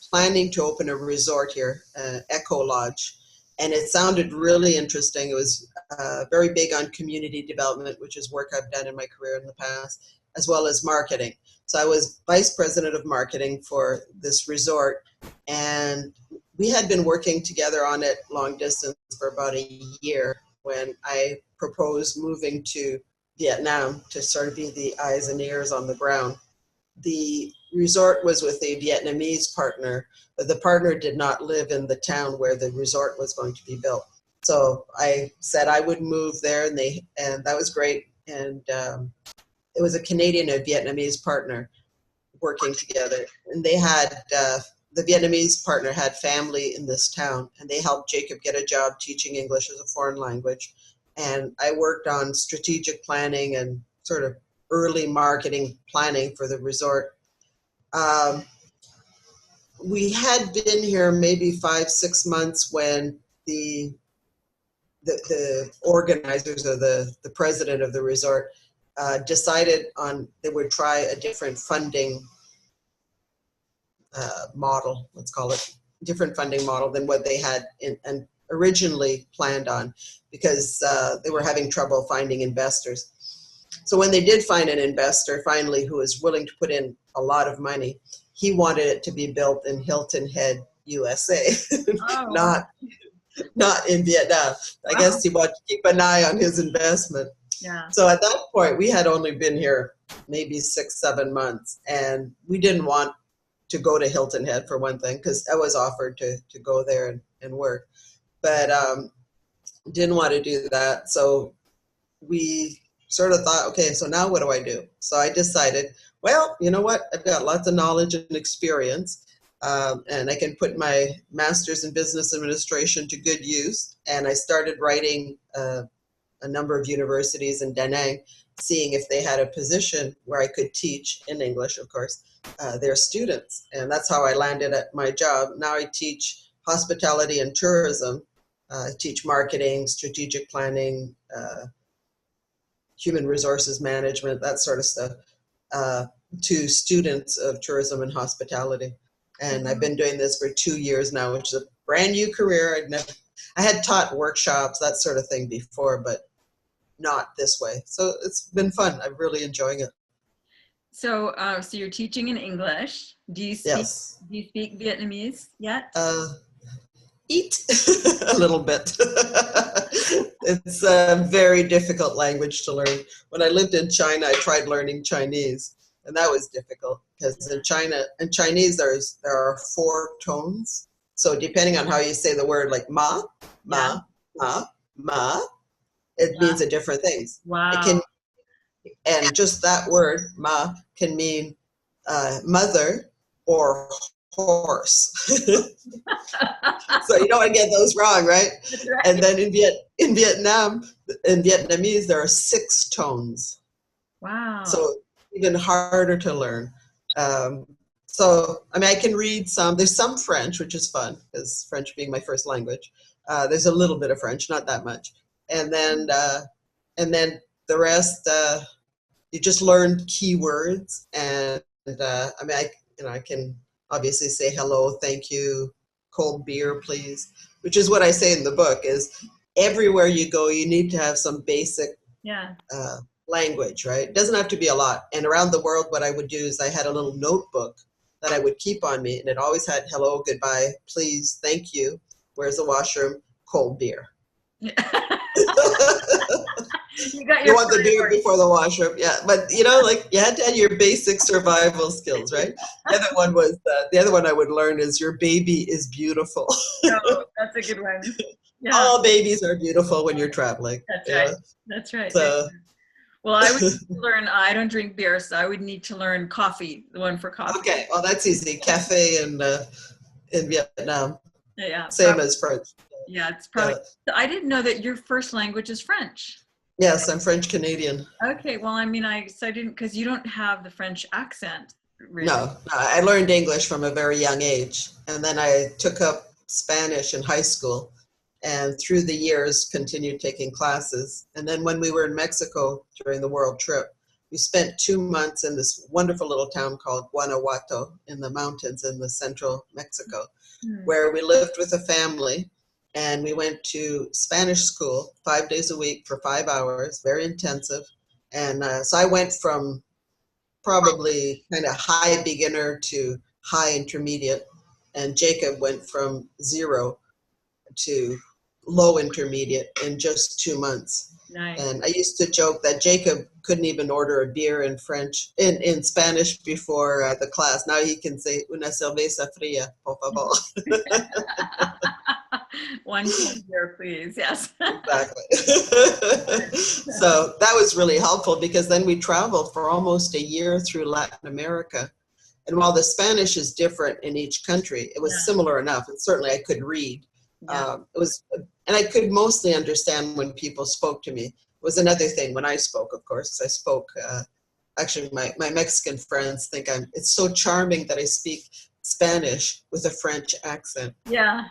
planning to open a resort here, Echo Lodge. And it sounded really interesting. It was very big on community development, which is work I've done in my career in the past, as well as marketing. So I was vice president of marketing for this resort, and we had been working together on it long distance for about a year when I proposed moving to Vietnam to sort of be the eyes and ears on the ground. The resort was with a Vietnamese partner, but the partner did not live in the town where the resort was going to be built. So I said I would move there, and that was great. And it was a Canadian and Vietnamese partner working together, and they had the Vietnamese partner had family in this town, and they helped Jacob get a job teaching English as a foreign language. And I worked on strategic planning and sort of early marketing planning for the resort. we had been here maybe 5-6 months when the organizers or the president of the resort decided on they would try a different funding model, let's call it, different funding model than what they had and originally planned on, because they were having trouble finding investors. So when they did find an investor finally who was willing to put in a lot of money, he wanted it to be built in Hilton Head, USA, Oh, not in Vietnam. I wow. guess he wanted to keep an eye on his investment. Yeah. So at that point, we had only been here maybe 6-7 months, and we didn't want to go to Hilton Head for one thing, because I was offered to go there and work, but didn't want to do that. So we sort of thought, okay, so now what do I do? So I decided, well, you know what? I've got lots of knowledge and experience, and I can put my master's in business administration to good use. And I started writing a number of universities in Da Nang, seeing if they had a position where I could teach in English, of course, their students. And that's how I landed at my job. Now I teach hospitality and tourism. I teach marketing, strategic planning, human resources management, that sort of stuff, to students of tourism and hospitality. And I've been doing this for 2 years now, which is a brand new career. I had taught workshops, that sort of thing before, but not this way. So it's been fun. I'm really enjoying it. So, so you're teaching in English. Yes. Do you speak Vietnamese yet? Eat a little bit. It's a very difficult language to learn. When I lived in China, I tried learning Chinese, and that was difficult because in Chinese, there are 4 tones. So depending on how you say the word, like ma, ma, ma, ma, it means a different things. Wow. It can, and just that word, ma, can mean mother or horse. So you don't want to get those wrong, right? Right. And then in Vietnamese, there are 6 tones. Wow. So even harder to learn. So, I mean, I can read some. There's some French, which is fun, because French being my first language. There's a little bit of French, not that much. And then the rest, you just learn keywords. And I mean, I can obviously say hello, thank you, cold beer, please, which is what I say in the book, is everywhere you go, you need to have some basic language, right? It doesn't have to be a lot. And around the world, what I would do is I had a little notebook that I would keep on me, and it always had hello, goodbye, please, thank you, where's the washroom, cold beer. You want the beer before the washroom, yeah. But like you had to have your basic survival skills, right? The other one I would learn is your baby is beautiful. Oh, that's a good one. Yeah. All babies are beautiful when you're traveling. That's right. That's right. So, well, I would learn. I don't drink beer, so I would need to learn coffee. The one for coffee. Okay, well that's easy. Cafe in Vietnam. Yeah. Same as French. Yeah, it's probably. So I didn't know that your first language is French. Yes, I'm French Canadian. Okay, well, I mean, I didn't, because you don't have the French accent. Really. No, I learned English from a very young age, and then I took up Spanish in high school, and through the years continued taking classes. And then when we were in Mexico during the world trip, we spent 2 months in this wonderful little town called Guanajuato in the mountains in the central Mexico, where we lived with a family. And we went to Spanish school 5 days a week for 5 hours, very intensive. And so I went from probably kind of high beginner to high intermediate. And Jacob went from 0 to low intermediate in just 2 months. Nice. And I used to joke that Jacob couldn't even order a beer in Spanish before the class. Now he can say una cerveza fría, por favor. One cold beer, please. Yes. Exactly. So that was really helpful, because then we traveled for almost a year through Latin America. And while the Spanish is different in each country, it was similar enough. And certainly I could read. And I could mostly understand when people spoke to me. It was another thing when I spoke, of course. I spoke, actually my Mexican friends think it's so charming that I speak Spanish with a French accent. Yeah.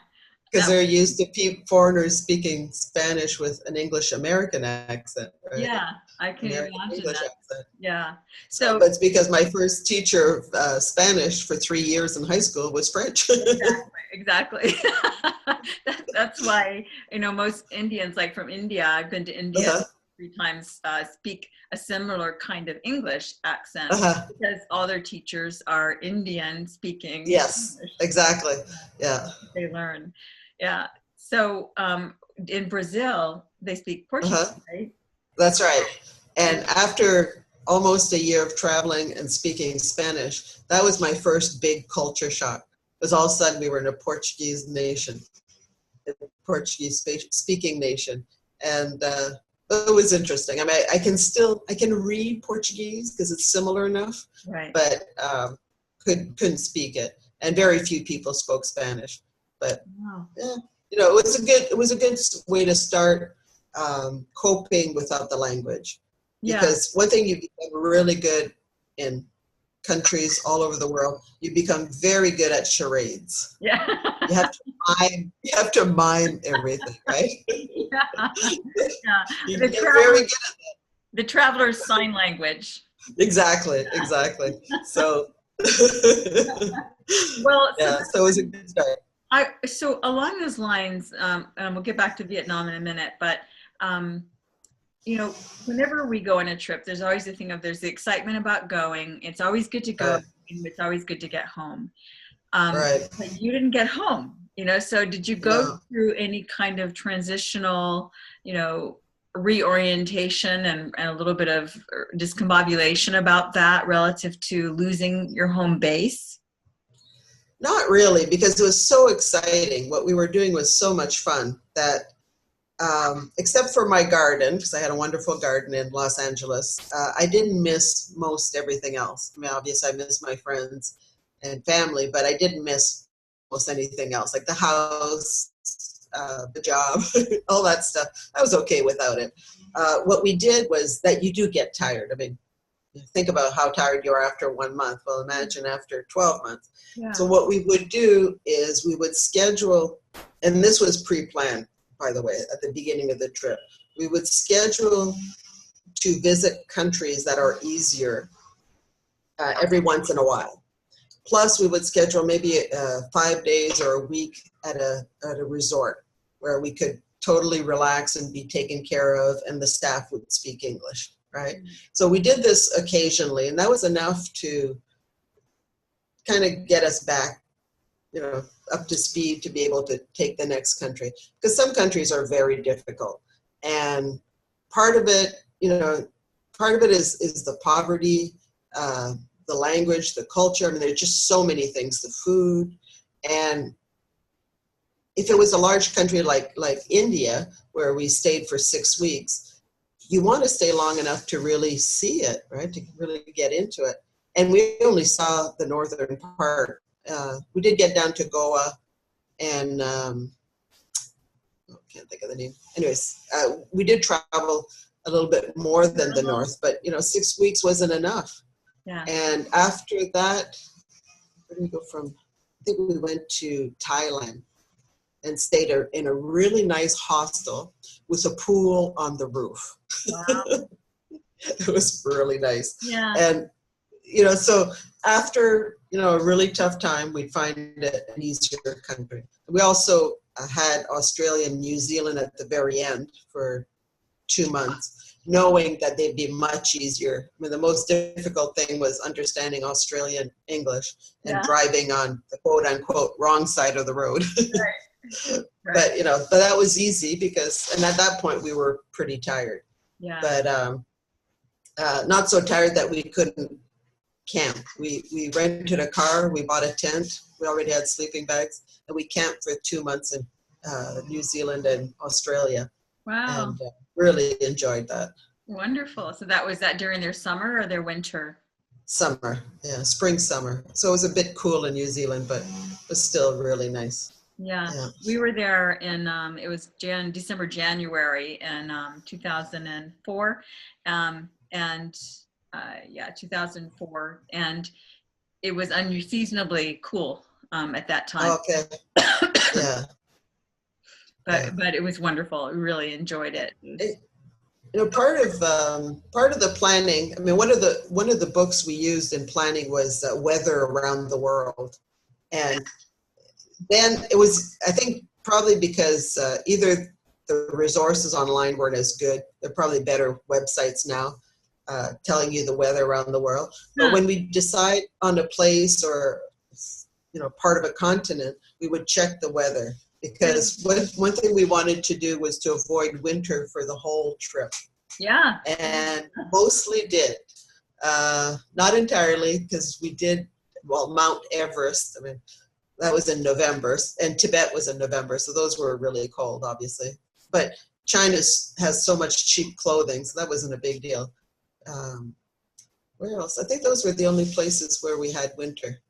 Because they're used to foreigners speaking Spanish with an English American accent, right? Yeah, I can American imagine English that. accent. Yeah. So, So but it's because my first teacher of Spanish for 3 years in high school was French. exactly. That's why, most Indians, like from India, I've been to India Uh-huh, 3 times, speak a similar kind of English accent uh-huh. because all their teachers are Indian speaking Yes, English. exactly. Yeah. They learn. Yeah. So in Brazil, they speak Portuguese, Uh-huh. right? That's right. And And after almost a year of traveling and speaking Spanish, that was my first big culture shock. Because all of a sudden we were in a Portuguese nation, a Portuguese speaking nation. And it was interesting. I mean, I can read Portuguese because it's similar enough, right. but couldn't speak it. And very few people spoke Spanish. But Wow. yeah, it was a good way to start coping without the language. Yeah. Because one thing you become really good in countries all over the world, you become very good at charades. Yeah. You have to mime everything, right? Yeah. Yeah. You The get very traveler, good. the traveler's sign language. Exactly. So Well, so yeah, so it was a good start. so along those lines, and we'll get back to Vietnam in a minute, but um, whenever we go on a trip, there's always the thing of there's the excitement about going. It's always good to go, Right. and it's always good to get home. Right. But you didn't get home, so did you go No. through any kind of transitional, reorientation and a little bit of discombobulation about that relative to losing your home base? Not really, because it was so exciting. What we were doing was so much fun that, except for my garden, because I had a wonderful garden in Los Angeles, I didn't miss most everything else. I mean, obviously, I missed my friends and family, but I didn't miss most anything else, like the house, the job, all that stuff. I was okay without it. What we did was that you do get tired. I mean, think about how tired you are after 1 month. Well, imagine after 12 months. Yeah. So what we would do is we would schedule, and this was pre-planned, by the way, at the beginning of the trip. We would schedule to visit countries that are easier every once in a while. Plus, we would schedule maybe 5 days or a week at a resort where we could totally relax and be taken care of, and the staff would speak English, right? So we did this occasionally, and that was enough to kind of get us back, up to speed to be able to take the next country. Because some countries are very difficult, and part of it, is the poverty, the language, the culture. I mean, there's just so many things, the food. And if it was a large country like India, where we stayed for 6 weeks, you want to stay long enough to really see it, right? To really get into it. And we only saw the northern part. We did get down to Goa and can't think of the name. Anyways, we did travel a little bit more than the north, but 6 weeks wasn't enough. Yeah. And after that, where did we go from? I think we went to Thailand and stayed in a really nice hostel with a pool on the roof. Wow. It was really nice. Yeah. And, so after, a really tough time, we'd find an easier country. We also had Australia and New Zealand at the very end for 2 months, knowing that they'd be much easier. I mean, the most difficult thing was understanding Australian English and driving on the quote unquote wrong side of the road. Right. But, but that was easy and at that point we were pretty tired. Yeah. But not so tired that we couldn't camp. We rented a car, we bought a tent, we already had sleeping bags, and we camped for 2 months in New Zealand and Australia. Wow. And really enjoyed that. Wonderful. So that was that during their summer or their winter? Summer, yeah, spring, summer. So it was a bit cool in New Zealand, but it was still really nice. Yeah. We were there in, it was December, January in 2004. Yeah, 2004. And it was unseasonably cool at that time. Okay. Yeah. But it was wonderful. I really enjoyed it. Part of the planning. I mean, one of the books we used in planning was Weather Around the World, and then it was, I think, probably because either the resources online weren't as good. There are probably better websites now telling you the weather around the world. But when we decide on a place or part of a continent, we would check the weather, because one thing we wanted to do was to avoid winter for the whole trip. Yeah. And mostly did. Not entirely, because we did, Mount Everest, I mean, that was in November, and Tibet was in November, so those were really cold, obviously. But China has so much cheap clothing, so that wasn't a big deal. Where else? I think those were the only places where we had winter.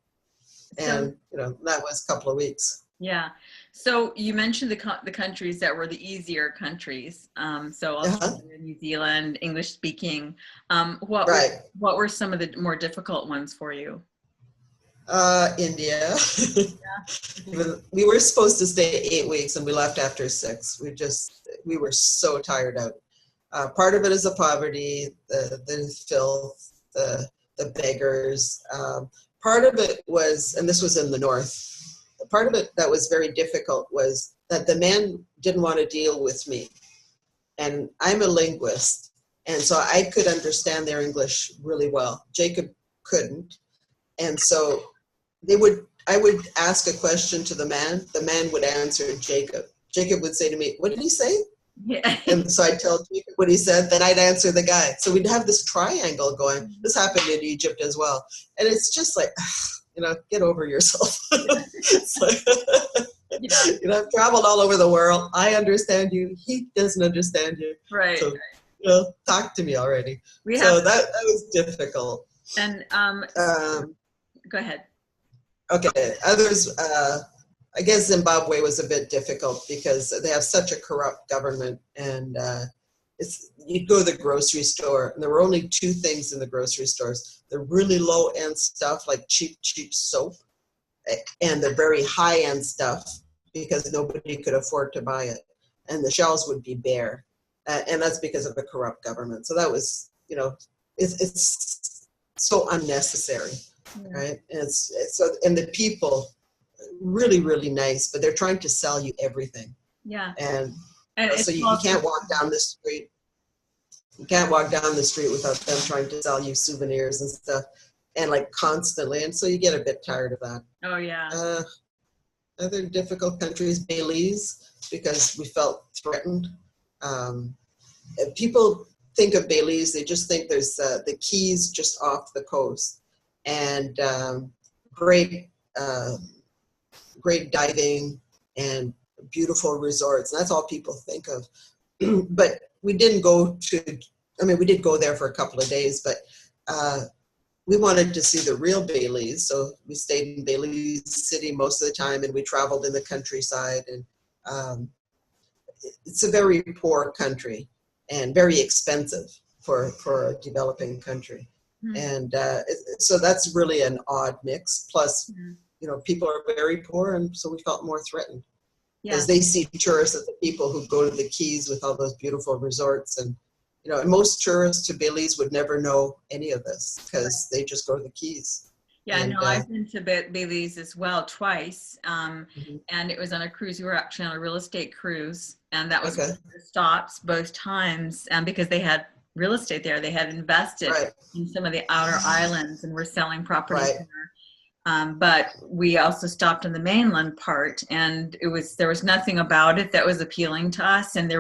And, that was a couple of weeks. Yeah. So you mentioned the countries that were the easier countries. So Australia, New Zealand, English speaking. What were some of the more difficult ones for you? India. We were supposed to stay 8 weeks and we left after 6. We were so tired out. Part of it is the poverty, the filth, the beggars. Part of it was, and this was in the north, part of it that was very difficult was that the men didn't want to deal with me. And I'm a linguist, and so I could understand their English really well. Jacob couldn't. And so I would ask a question to the man would answer Jacob. Jacob would say to me, "What did he say?" Yeah. And so I'd tell Jacob what he said, then I'd answer the guy. So we'd have this triangle going. This happened in Egypt as well. And it's just like, get over yourself. It's like, I've traveled all over the world. I understand you. He doesn't understand you. Right. So, talk to me already. That was difficult. And go ahead. Okay. Others, I guess Zimbabwe was a bit difficult because they have such a corrupt government, and you'd go to the grocery store and there were only 2 things in the grocery stores: the really low end stuff like cheap soap, and the very high end stuff because nobody could afford to buy it, and the shelves would be bare, and that's because of a corrupt government. So that was, it's so unnecessary, right? And and the people really, really nice, but they're trying to sell you everything. Yeah. And so you can't walk down the street. You can't walk down the street without them trying to sell you souvenirs and stuff, and constantly. And so you get a bit tired of that. Oh yeah. Other difficult countries, Belize, because we felt threatened. People think of Belize, they just think there's the Keys just off the coast, and great diving and beautiful resorts. And that's all people think of. But we didn't we did go there for a couple of days, but we wanted to see the real Belize. So we stayed in Belize City most of the time, and we traveled in the countryside. And it's a very poor country and very expensive for a developing country. Mm-hmm. And so that's really an odd mix. Plus, people are very poor, and so we felt more threatened. Because they see tourists as the people who go to the Keys with all those beautiful resorts. And, and most tourists to Belize would never know any of this because they just go to the Keys. Yeah, and, I've been to Belize as well twice. And it was on a cruise. We were actually on a real estate cruise. And that was one of the stops both times because they had real estate there. They had invested in some of the outer islands and were selling property there. But we also stopped on the mainland part, and there was nothing about it that was appealing to us. And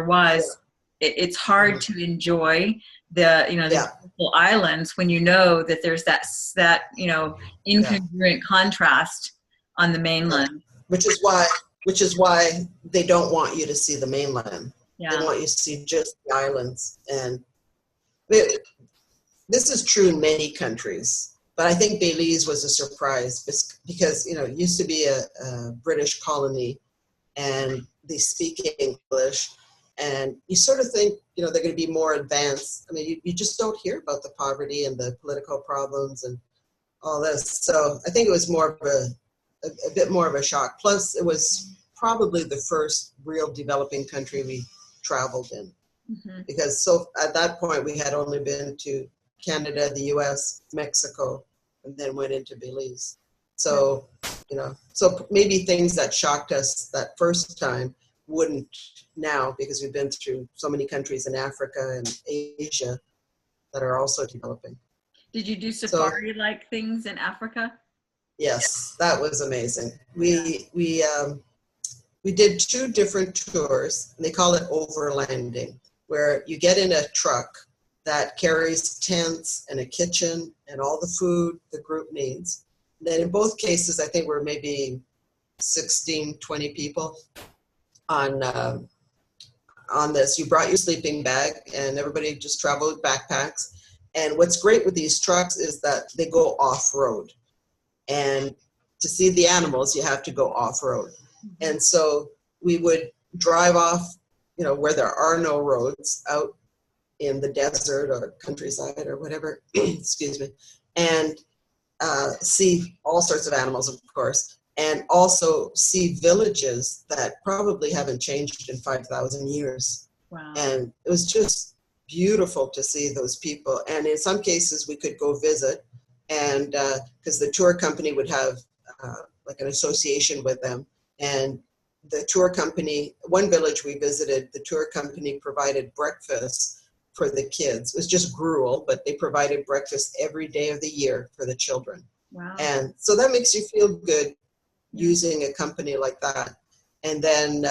it's hard to enjoy the beautiful islands when that there's that incongruent contrast on the mainland. Which is why they don't want you to see the mainland. Yeah. They want you to see just the islands. And this is true in many countries. But I think Belize was a surprise because, it used to be a British colony, and they speak English, and you sort of think, they're going to be more advanced. I mean, you just don't hear about the poverty and the political problems and all this. So I think it was more of a bit more of a shock. Plus, it was probably the first real developing country we traveled in. Mm-hmm. Because so at that point, we had only been to Canada, the US, Mexico, and then went into Belize. So, so maybe things that shocked us that first time wouldn't now, because we've been through so many countries in Africa and Asia that are also developing. Did you do safari-like things in Africa? Yes, that was amazing. We did 2 different tours, and they call it overlanding, where you get in a truck that carries tents and a kitchen and all the food the group needs. And then in both cases, I think we're maybe 16, 20 people on this. You brought your sleeping bag, and everybody just traveled with backpacks. And what's great with these trucks is that they go off-road. And to see the animals, you have to go off-road. And so we would drive off, where there are no roads, out in the desert or countryside or whatever, excuse me, and see all sorts of animals, of course, and also see villages that probably haven't changed in 5,000 years. Wow. And it was just beautiful to see those people. And in some cases, we could go visit, and because the tour company would have like an association with them. And the tour company, one village we visited, the tour company provided breakfast for the kids. It was just gruel, but they provided breakfast every day of the year for the children. Wow. And so that makes you feel good using a company like that. And then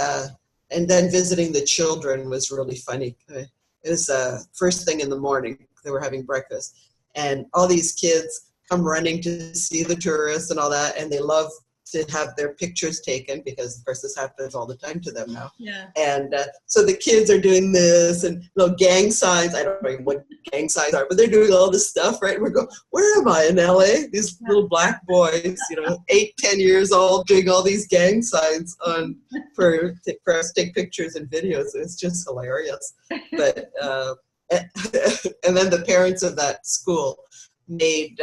visiting the children was really funny. It was first thing in the morning, they were having breakfast, and all these kids come running to see the tourists and all that, and they love to have their pictures taken, because of course this happens all the time to them now. Yeah. And so the kids are doing this, and gang signs. I don't know what gang signs are, but they're doing all this stuff, right? And we're going, where am I in LA? These little black boys, 8, 10 years old, doing all these gang signs for us to take pictures and videos. It's just hilarious. But and then the parents of that school made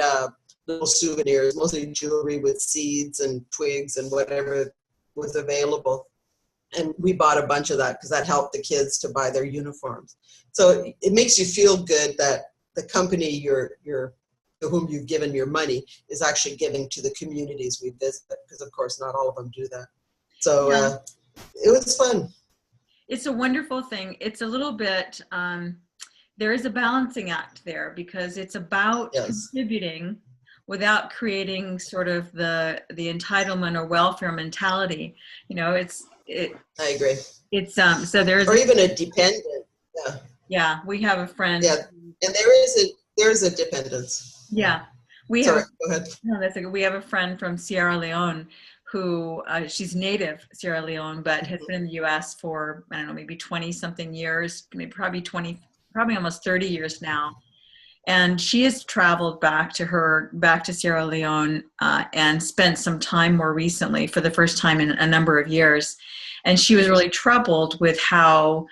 little souvenirs, mostly jewelry with seeds and twigs and whatever was available. And we bought a bunch of that because that helped the kids to buy their uniforms. So it makes you feel good that the company to whom you've given your money is actually giving to the communities we visit, because of course not all of them do that. So it was fun. It's a wonderful thing. It's a little bit, there is a balancing act there, because it's about contributing without creating sort of the entitlement or welfare mentality. I agree. It's so there's or even a dependent. Yeah, we have a friend. Yeah, and there is a dependence. Yeah, Go ahead. No, that's okay. We have a friend from Sierra Leone who she's native Sierra Leone, but has been in the U.S. for, I don't know, maybe 20 something years, maybe probably almost 30 years now. And she has traveled back to Sierra Leone and spent some time more recently, for the first time in a number of years. And she was really troubled with how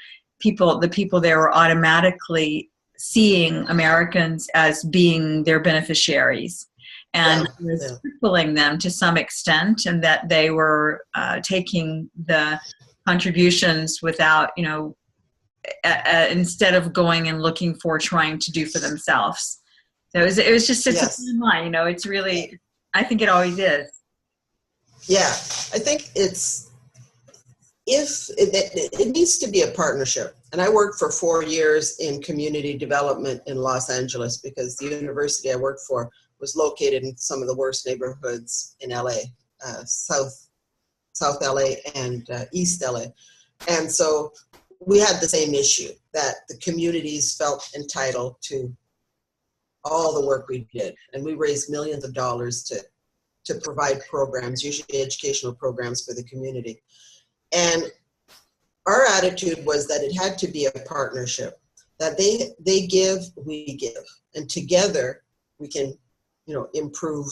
the people there were automatically seeing Americans as being their beneficiaries, and was crippling them to some extent, and that they were taking the contributions without, instead of going and looking for trying to do for themselves. So it was just such a fun line, it's really, I think it always is. Yeah, I think it needs to be a partnership. And I worked for 4 years in community development in Los Angeles, because the university I worked for was located in some of the worst neighborhoods in LA, South LA and East LA. And so we had the same issue, that the communities felt entitled to all the work we did. And we raised millions of dollars to provide programs, usually educational programs for the community. And our attitude was that it had to be a partnership, that they give, we give. And together we can, improve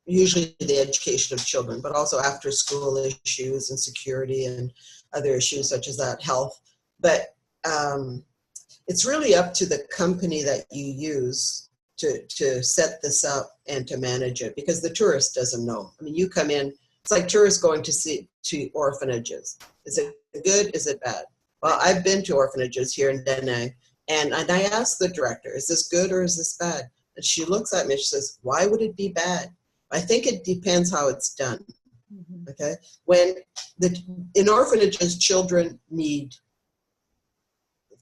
usually the education of children, but also after school issues and security and other issues such as that, health. But it's really up to the company that you use to set this up and to manage it, because the tourist doesn't know. I mean, you come in, it's like tourists going to orphanages. Is it good? Is it bad? Well, I've been to orphanages here in Da Nang, and I asked the director, is this good or is this bad? And she looks at me and she says, why would it be bad? I think it depends how it's done. Mm-hmm. Okay? In orphanages, children need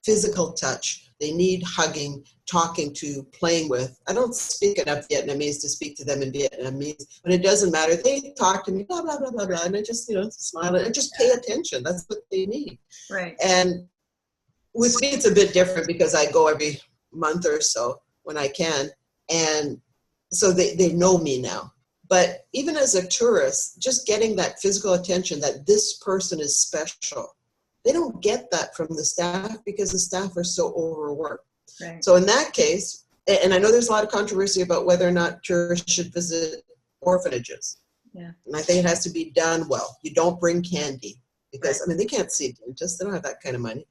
physical touch. They need hugging, talking to, playing with. I don't speak enough Vietnamese to speak to them in Vietnamese, but it doesn't matter. They talk to me, blah, blah, blah, blah, blah, and I just, smile and just pay attention. That's what they need. Right. And with me, it's a bit different because I go every month or so when I can. And so they know me now. But even as a tourist, just getting that physical attention that this person is special, they don't get that from the staff because the staff are so overworked. Right. So in that case, and I know there's a lot of controversy about whether or not tourists should visit orphanages. Yeah. And I think it has to be done well. You don't bring candy because, Right. I mean, they can't see dentists. They don't have that kind of money.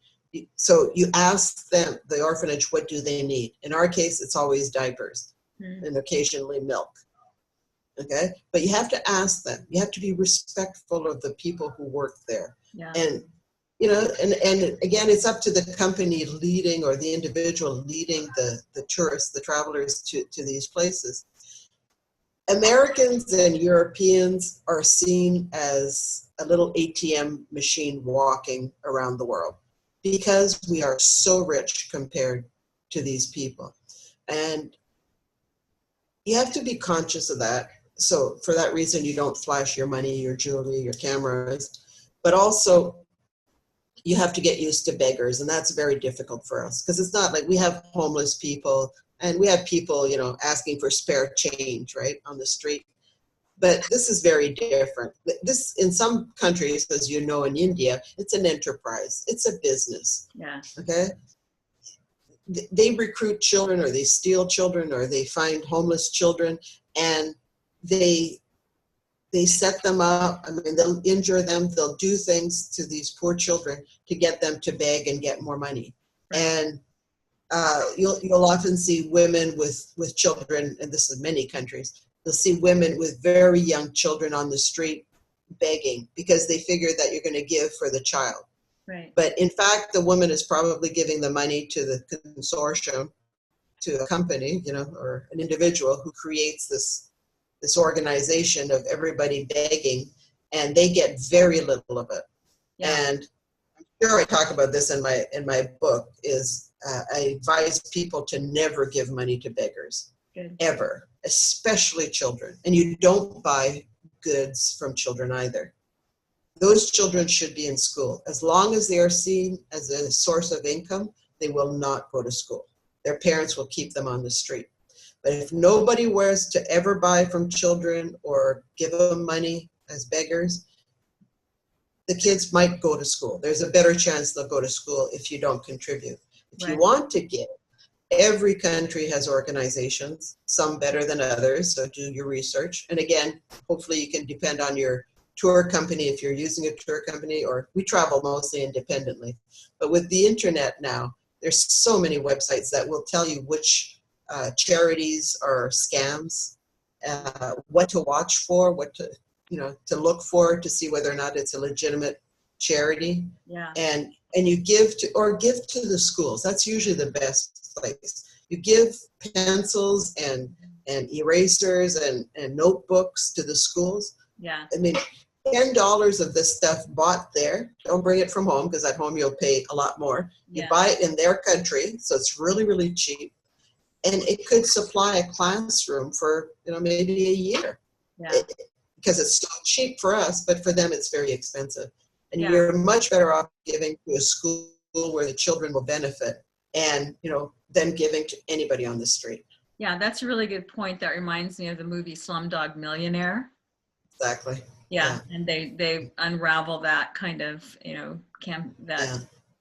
So you ask them, the orphanage, what do they need? In our case, it's always diapers and occasionally milk. Okay? But you have to ask them. You have to be respectful of the people who work there. Yeah. And and again, it's up to the company leading or the individual leading the tourists, the travelers to these places. Americans and Europeans are seen as a little ATM machine walking around the world because we are so rich compared to these people. And you have to be conscious of that. So for that reason, you don't flash your money, your jewelry, your cameras, but also you have to get used to beggars, and that's very difficult for us because it's not like we have homeless people and we have people, asking for spare change, right, on the street. But this is very different. This, in some countries, as you know, in India, it's an enterprise. It's a business. Yeah. Okay? They recruit children or they steal children or they find homeless children and they set them up. I mean, they'll injure them. They'll do things to these poor children to get them to beg and get more money. Right. And you'll often see women with children, and this is many countries, you'll see women with very young children on the street begging because they figure that you're going to give for the child. Right. But in fact, the woman is probably giving the money to the consortium, to a company, or an individual who creates this organization of everybody begging, and they get very little of it. Yeah. And I'm sure I talk about this in my book, is I advise people to never give money to beggars. Good. Ever, especially children. And you don't buy goods from children either. Those children should be in school. As long as they are seen as a source of income, they will not go to school. Their parents will keep them on the street. But if nobody were to ever buy from children or give them money as beggars, the kids might go to school. There's a better chance they'll go to school if you don't contribute. If you want to give, every country has organizations, some better than others, so do your research. And again, hopefully you can depend on your tour company if you're using a tour company, or we travel mostly independently. But with the internet now, there's so many websites that will tell you which charities are scams, what to watch for, what to look for to see whether or not it's a legitimate charity. Yeah. And you give to the schools. That's usually the best place. You give pencils and erasers and notebooks to the schools. Yeah. I mean, $10 of this stuff bought there. Don't bring it from home because at home you'll pay a lot more. You buy it in their country, so it's really, really cheap. And it could supply a classroom for, maybe a year. Yeah. Because it's so cheap for us, but for them it's very expensive. And you're much better off giving to a school where the children will benefit and, than giving to anybody on the street. Yeah, that's a really good point. That reminds me of the movie Slumdog Millionaire. Exactly. Yeah. And they unravel that kind of,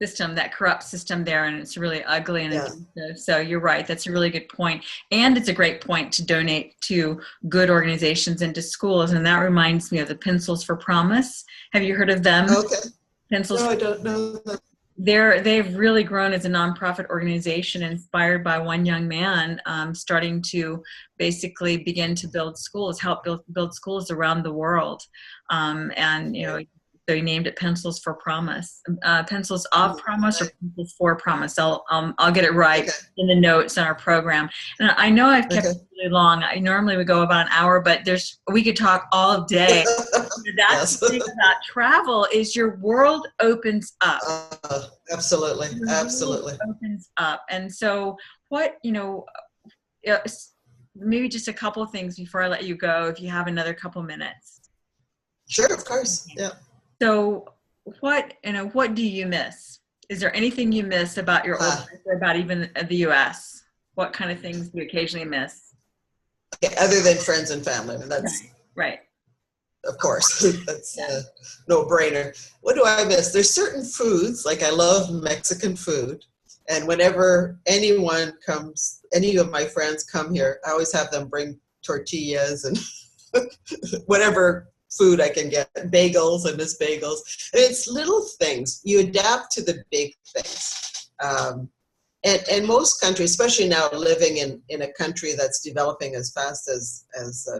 system, that corrupt system there, and it's really ugly and abusive. So you're right. That's a really good point. And it's a great point to donate to good organizations and to schools. And that reminds me of the Pencils for Promise. Have you heard of them? Okay. Pencils. No, I don't know them. they've really grown as a nonprofit organization inspired by one young man starting to basically begin to build schools, help build schools around the world. And, you know, so he named it Pencils for Promise. Pencils of Promise or Pencils for Promise. I'll get it right in the notes on our program. And I know I've kept it really long. I normally would go about an hour, but we could talk all day. That's the thing about travel is your world opens up. Absolutely. Absolutely. Opens up. And so what, you know, maybe just a couple of things before I let you go, if you have another couple minutes. Sure, of course. Yeah. So what do you miss? Is there anything you miss about your old life or about even the U.S.? What kind of things do you occasionally miss? Okay, other than friends and family. I mean, that's right. Of course, that's a no-brainer. What do I miss? There's certain foods, like I love Mexican food. And whenever any of my friends come here, I always have them bring tortillas and whatever food I can get, bagels. I miss bagels. And it's little things. You adapt to the big things. And most countries, especially now living in a country that's developing as fast as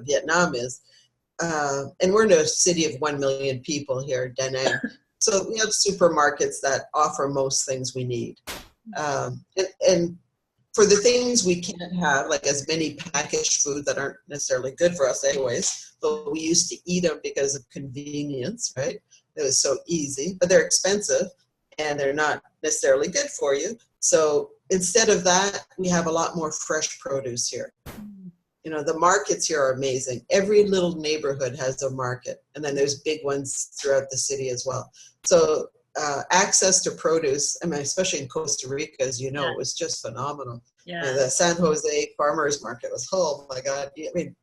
Vietnam is, and we're in a city of 1 million people here, Da Nang. So we have supermarkets that offer most things we need. And for the things we can't have, like as many packaged food that aren't necessarily good for us anyways, but we used to eat them because of convenience, right? It was so easy, but they're expensive and they're not necessarily good for you. So instead of that, we have a lot more fresh produce here. You know, the markets here are amazing. Every little neighborhood has a market, and then there's big ones throughout the city as well. So access to produce, I mean, especially in Costa Rica, as you know, it was just phenomenal. Yeah. The San Jose farmers market was, oh my God, I mean,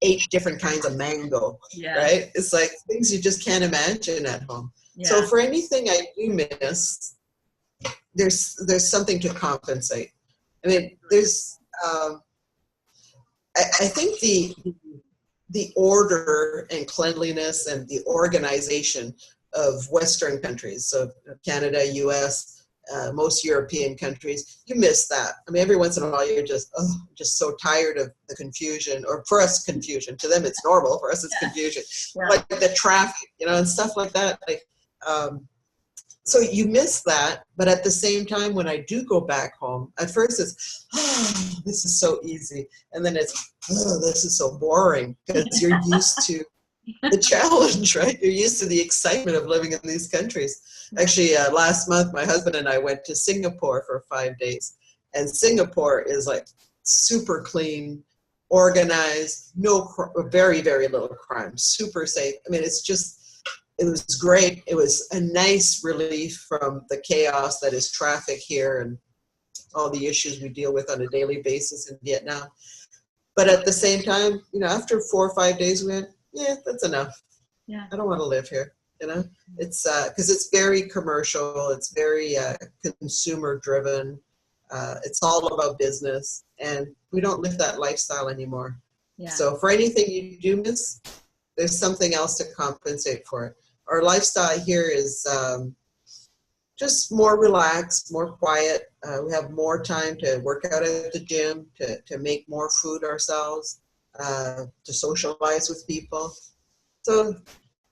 8 different kinds of mango, right? It's like things you just can't imagine at home. Yeah. So for anything I do miss, there's something to compensate. I mean, there's, I think the order and cleanliness and the organization of Western countries, so Canada, US, most European countries, you miss that. I mean, every once in a while you're just so tired of the confusion, or for us, confusion. To them it's normal, for us it's confusion. Yeah. Like the traffic, you know, and stuff like that. Like, so you miss that, but at the same time, when I do go back home, at first it's, this is so easy. And then it's, this is so boring, because you're used to the challenge, right? You're used to the excitement of living in these countries. Actually, last month, my husband and I went to Singapore for 5 days. And Singapore is like super clean, organized, very, very little crime, super safe. I mean, it was great. It was a nice relief from the chaos that is traffic here and all the issues we deal with on a daily basis in Vietnam. But at the same time, you know, after 4 or 5 days, we went, yeah, that's enough. Yeah, I don't want to live here. You know, it's because it's very commercial. It's very consumer driven. It's all about business, and we don't live that lifestyle anymore. Yeah. So for anything you do miss, there's something else to compensate for it. Our lifestyle here is just more relaxed, more quiet. We have more time to work out at the gym, to make more food ourselves, to socialize with people. So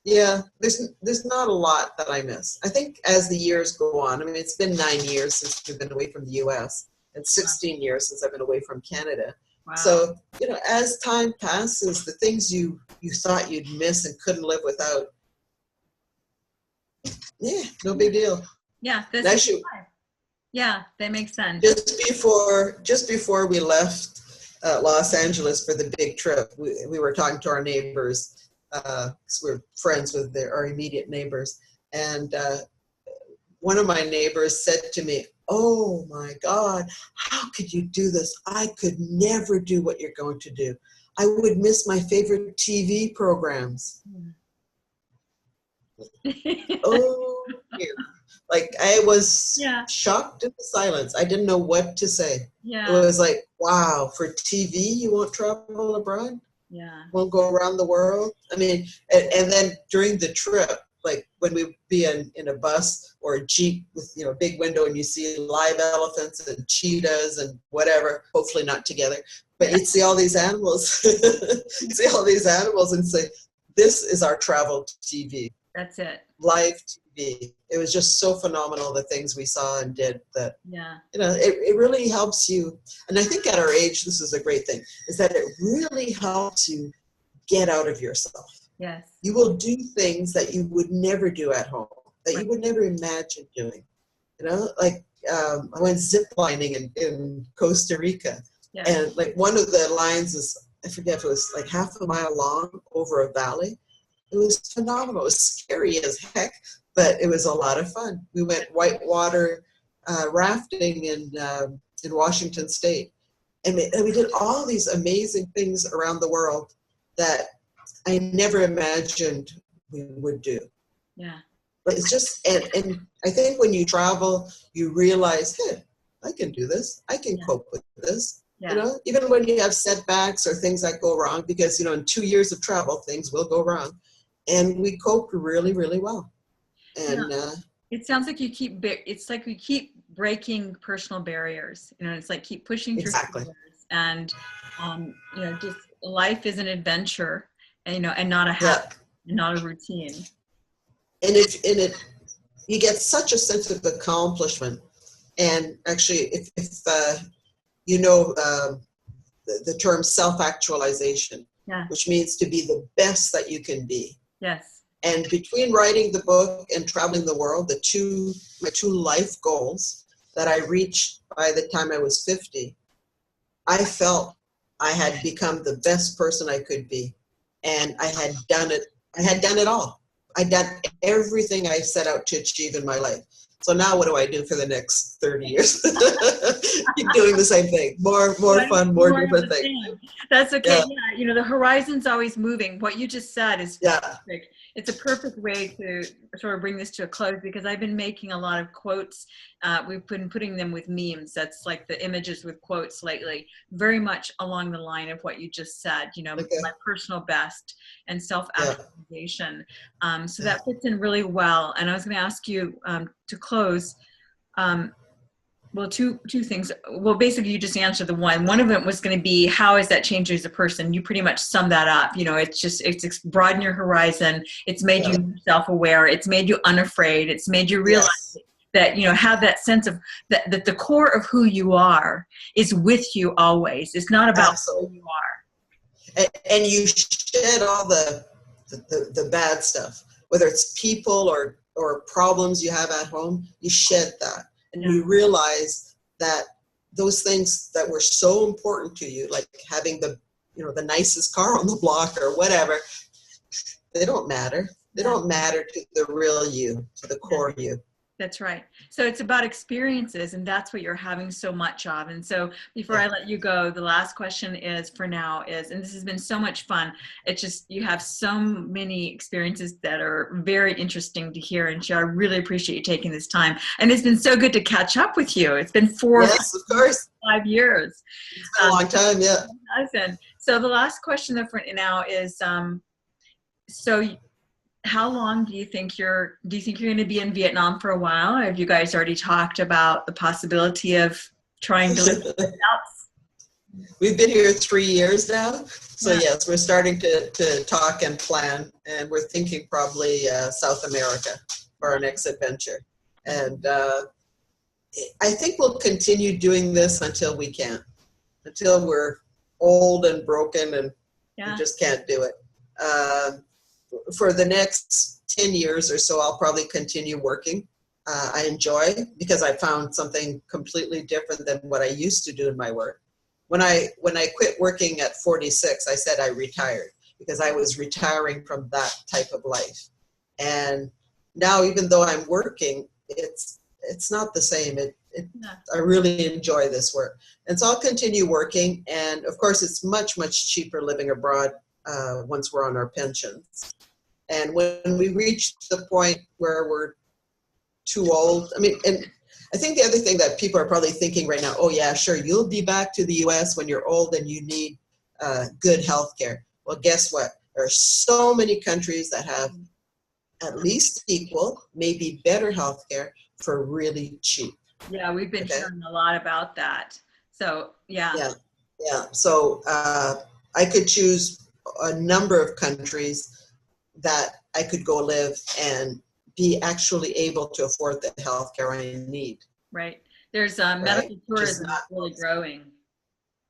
yeah, there's not a lot that I miss. I think as the years go on, I mean, it's been 9 years since we've been away from the US and 16 years since I've been away from Canada. Wow. So, you know, as time passes, the things you thought you'd miss and couldn't live without, yeah, no big deal. Yeah, yeah, that makes sense. Just before we left Los Angeles for the big trip, we were talking to our neighbors, because we're friends with our immediate neighbors, and one of my neighbors said to me, "Oh my God, how could you do this? I could never do what you're going to do. I would miss my favorite TV programs." Oh, dear. Like, I was shocked into silence. I didn't know what to say. Yeah. It was like, wow, for TV, you won't travel abroad? Yeah. Won't go around the world? I mean, and then during the trip, like when we be in a bus or a Jeep with, you know, a big window and you see live elephants and cheetahs and whatever, hopefully not together, but you'd see all these animals, see all these animals and say, this is our travel TV. That's it. Live TV. It was just so phenomenal, the things we saw and did, that, yeah, you know, it really helps you. And I think at our age, this is a great thing, is that it really helps you get out of yourself. yes, You will do things that you would never do at home, that right. you would never imagine doing. You know, like I went ziplining in Costa Rica. Yeah. And like one of the lines is, I forget if it was like half a mile long over a valley. It was phenomenal. It was scary as heck, but it was a lot of fun. We went whitewater rafting in Washington State. And we did all these amazing things around the world that I never imagined we would do. Yeah. But it's just, and I think when you travel, you realize, hey, I can do this. I can cope with this. Yeah. You know, even when you have setbacks or things that go wrong, because, you know, in 2 years of travel, things will go wrong. And we coped really, really well. And it sounds like it's like we keep breaking personal barriers. You know, it's like keep pushing through barriers. And, you know, just life is an adventure, and, you know, and not a habit, not a routine. And you get such a sense of accomplishment. And actually, if you know the term self-actualization, which means to be the best that you can be. Yes. And between writing the book and traveling the world, my two life goals that I reached by the time I was 50, I felt I had become the best person I could be. And I had done it. I had done it all. I'd done everything I set out to achieve in my life. So now what do I do for the next 30 years? Keep doing the same thing. More fun, more different things. That's okay. Yeah. You know, the horizon's always moving. What you just said is perfect. It's a perfect way to sort of bring this to a close, because I've been making a lot of quotes. We've been putting them with memes. That's like the images with quotes lately, very much along the line of what you just said, you know, my personal best and self-actualization. So that fits in really well. And I was going to ask you to close, well, two things. Well, basically you just answered the one. One of them was going to be, how has that changed you as a person? You pretty much summed that up. You know, it's broadened your horizon. It's made you self-aware. It's made you unafraid. It's made you realize that, you know, have that sense of that the core of who you are is with you always. It's not about who you are. And you shed all the bad stuff, whether it's people or problems you have at home, you shed that. And you realize that those things that were so important to you, like having the nicest car on the block or whatever, they don't matter. They don't matter to the real you, to the core you. That's right. So it's about experiences, and that's what you're having so much of. And so before I let you go, the last question is, for now, and this has been so much fun. It's just, you have so many experiences that are very interesting to hear and share. I really appreciate you taking this time. And it's been so good to catch up with you. It's been 5 years. It's been a long time, Listen. So the last question for now is, how long do you think you're going to be in Vietnam for a while? Have you guys already talked about the possibility of trying to live else? We've been here 3 years now. So yes, we're starting to talk and plan, and we're thinking probably South America for our next adventure. And I think we'll continue doing this until we can't, until we're old and broken and we just can't do it. For the next 10 years or so, I'll probably continue working. I enjoy, because I found something completely different than what I used to do in my work. When I quit working at 46, I said I retired, because I was retiring from that type of life. And now, even though I'm working, it's not the same. I really enjoy this work. And so I'll continue working. And of course, it's much, much cheaper living abroad once we're on our pensions. And when we reach the point where we're too old, and I think the other thing that people are probably thinking right now, oh yeah, sure, you'll be back to the US when you're old and you need good health care. Well, guess what? There are so many countries that have at least equal, maybe better healthcare for really cheap. Yeah, we've been Okay? hearing a lot about that. So, yeah. Yeah, yeah. So I could choose a number of countries that I could go live and be actually able to afford the healthcare I need. Right. There's Right? medical Just tourism is not really most. growing.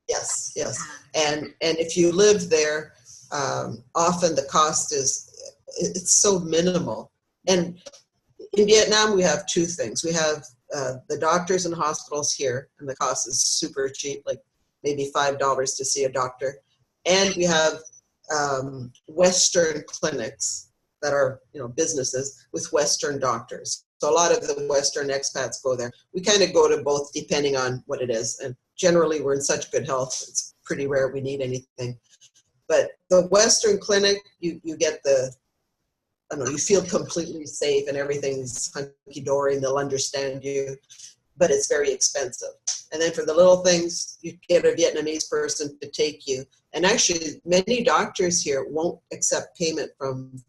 Yes, yes. And if you live there, often the cost is it's so minimal. And in Vietnam, we have two things. We have the doctors and hospitals here, and the cost is super cheap, like maybe $5 to see a doctor. And we have Western clinics that are, businesses with Western doctors. So a lot of the Western expats go there. We kind of go to both depending on what it is. And generally, we're in such good health, it's pretty rare we need anything. But the Western clinic, you get I don't know, you feel completely safe and everything's hunky-dory and they'll understand you, but it's very expensive. And then for the little things, you get a Vietnamese person to take you. And actually, many doctors here won't accept payment from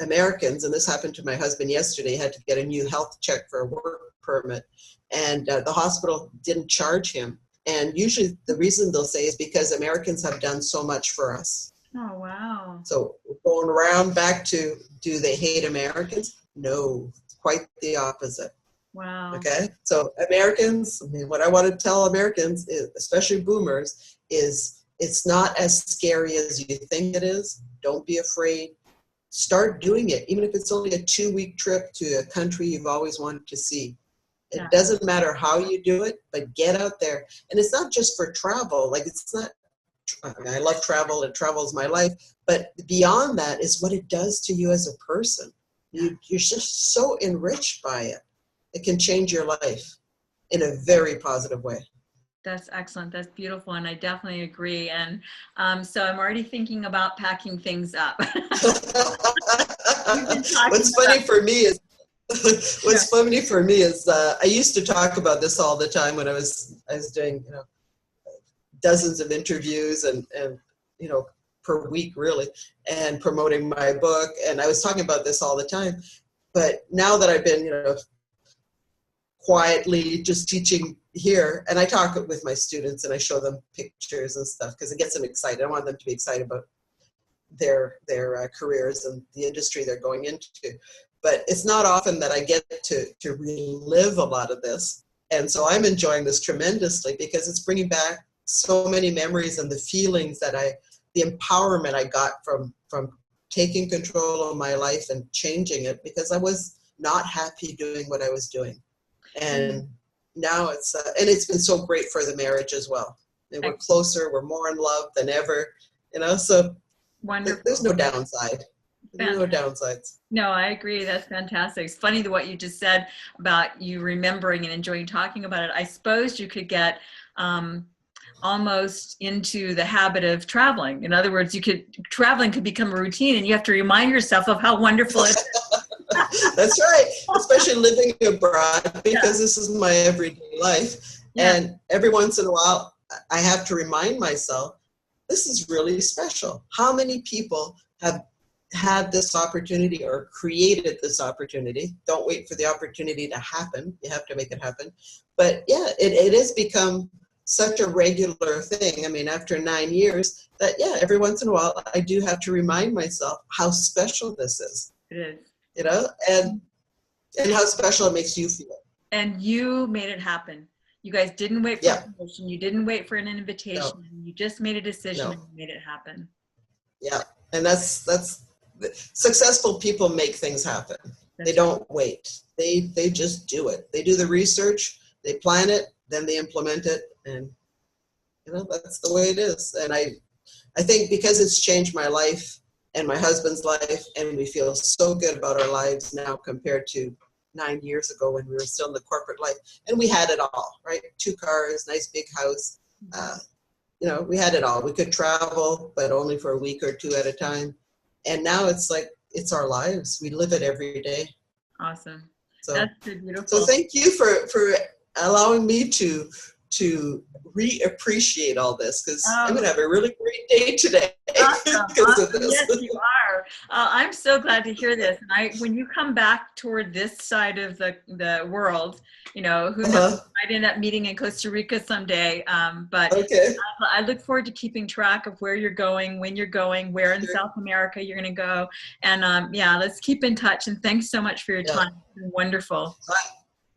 Americans. And this happened to my husband yesterday. He had to get a new health check for a work permit. And the hospital didn't charge him. And usually the reason they'll say is because Americans have done so much for us. Oh, wow. So going around back to, do they hate Americans? No, quite the opposite. Wow. Okay, so Americans, I mean, what I want to tell Americans, especially boomers, is it's not as scary as you think it is. Don't be afraid. Start doing it, even if it's only a 2-week trip to a country you've always wanted to see. It doesn't matter how you do it, but get out there. And it's not just for travel. Like, it's not, I mean, I love travel and travel is my life, but beyond that is what it does to you as a person. You're just so enriched by it. It can change your life in a very positive way. That's excellent. That's beautiful. And I definitely agree. And so I'm already thinking about packing things up. What's funny for me is I used to talk about this all the time when I was doing dozens of interviews and per week really, and promoting my book, and I was talking about this all the time. But now that I've been quietly just teaching here, and I talk with my students and I show them pictures and stuff because it gets them excited. I want them to be excited about their careers and the industry they're going into. But it's not often that I get to relive a lot of this. And so I'm enjoying this tremendously because it's bringing back so many memories and the feelings that the empowerment I got from taking control of my life and changing it, because I was not happy doing what I was doing. And now it's been so great for the marriage as well. And we're closer, we're more in love than ever, so wonderful. There's no downside. There's no downsides. No, I agree. That's fantastic. It's funny what you just said about you remembering and enjoying talking about it. I suppose you could get almost into the habit of traveling. In other words, traveling could become a routine and you have to remind yourself of how wonderful it is. That's right. Especially living abroad, because this is my everyday life. Yeah. And every once in a while, I have to remind myself, this is really special. How many people have had this opportunity or created this opportunity? Don't wait for the opportunity to happen. You have to make it happen. But yeah, it has become such a regular thing. I mean, after 9 years, that every once in a while, I do have to remind myself how special this is. It is. And how special it makes you feel. And you made it happen. You guys didn't wait for permission. You didn't wait for an invitation. No. You just made a decision and you made it happen. Yeah. And that's successful people make things happen. They don't wait. They just do it. They do the research, they plan it, then they implement it. And that's the way it is. And I think because it's changed my life and my husband's life, and we feel so good about our lives now compared to 9 years ago when we were still in the corporate life, and we had it all, right? 2 cars, nice big house. We had it all. We could travel, but only for a week or 2 at a time. And now it's like, it's our lives. We live it every day. Awesome. So, that's beautiful. So thank you for allowing me to reappreciate all this, because I'm going to have a really great day today. Awesome. Because of this. Yes, you are. sure. I'm so glad to hear this. And when you come back toward this side of the world, you know, who knows, Uh-huh. I might end up meeting in Costa Rica someday. But Okay. I look forward to keeping track of where you're going, when you're going, where in Sure. South America you're going to go. And yeah, let's keep in touch. And thanks so much for your Yeah. time. It's been wonderful.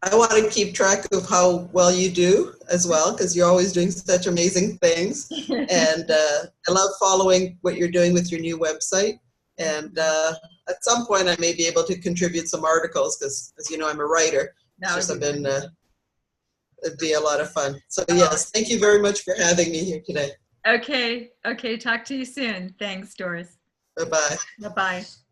I want to keep track of how well you do as well, because you're always doing such amazing things. And I love following what you're doing with your new website. And at some point, I may be able to contribute some articles because, as you know, I'm a writer. It's just it'd be a lot of fun. So yes, thank you very much for having me here today. Okay. Talk to you soon. Thanks, Doris. Bye-bye. Bye-bye.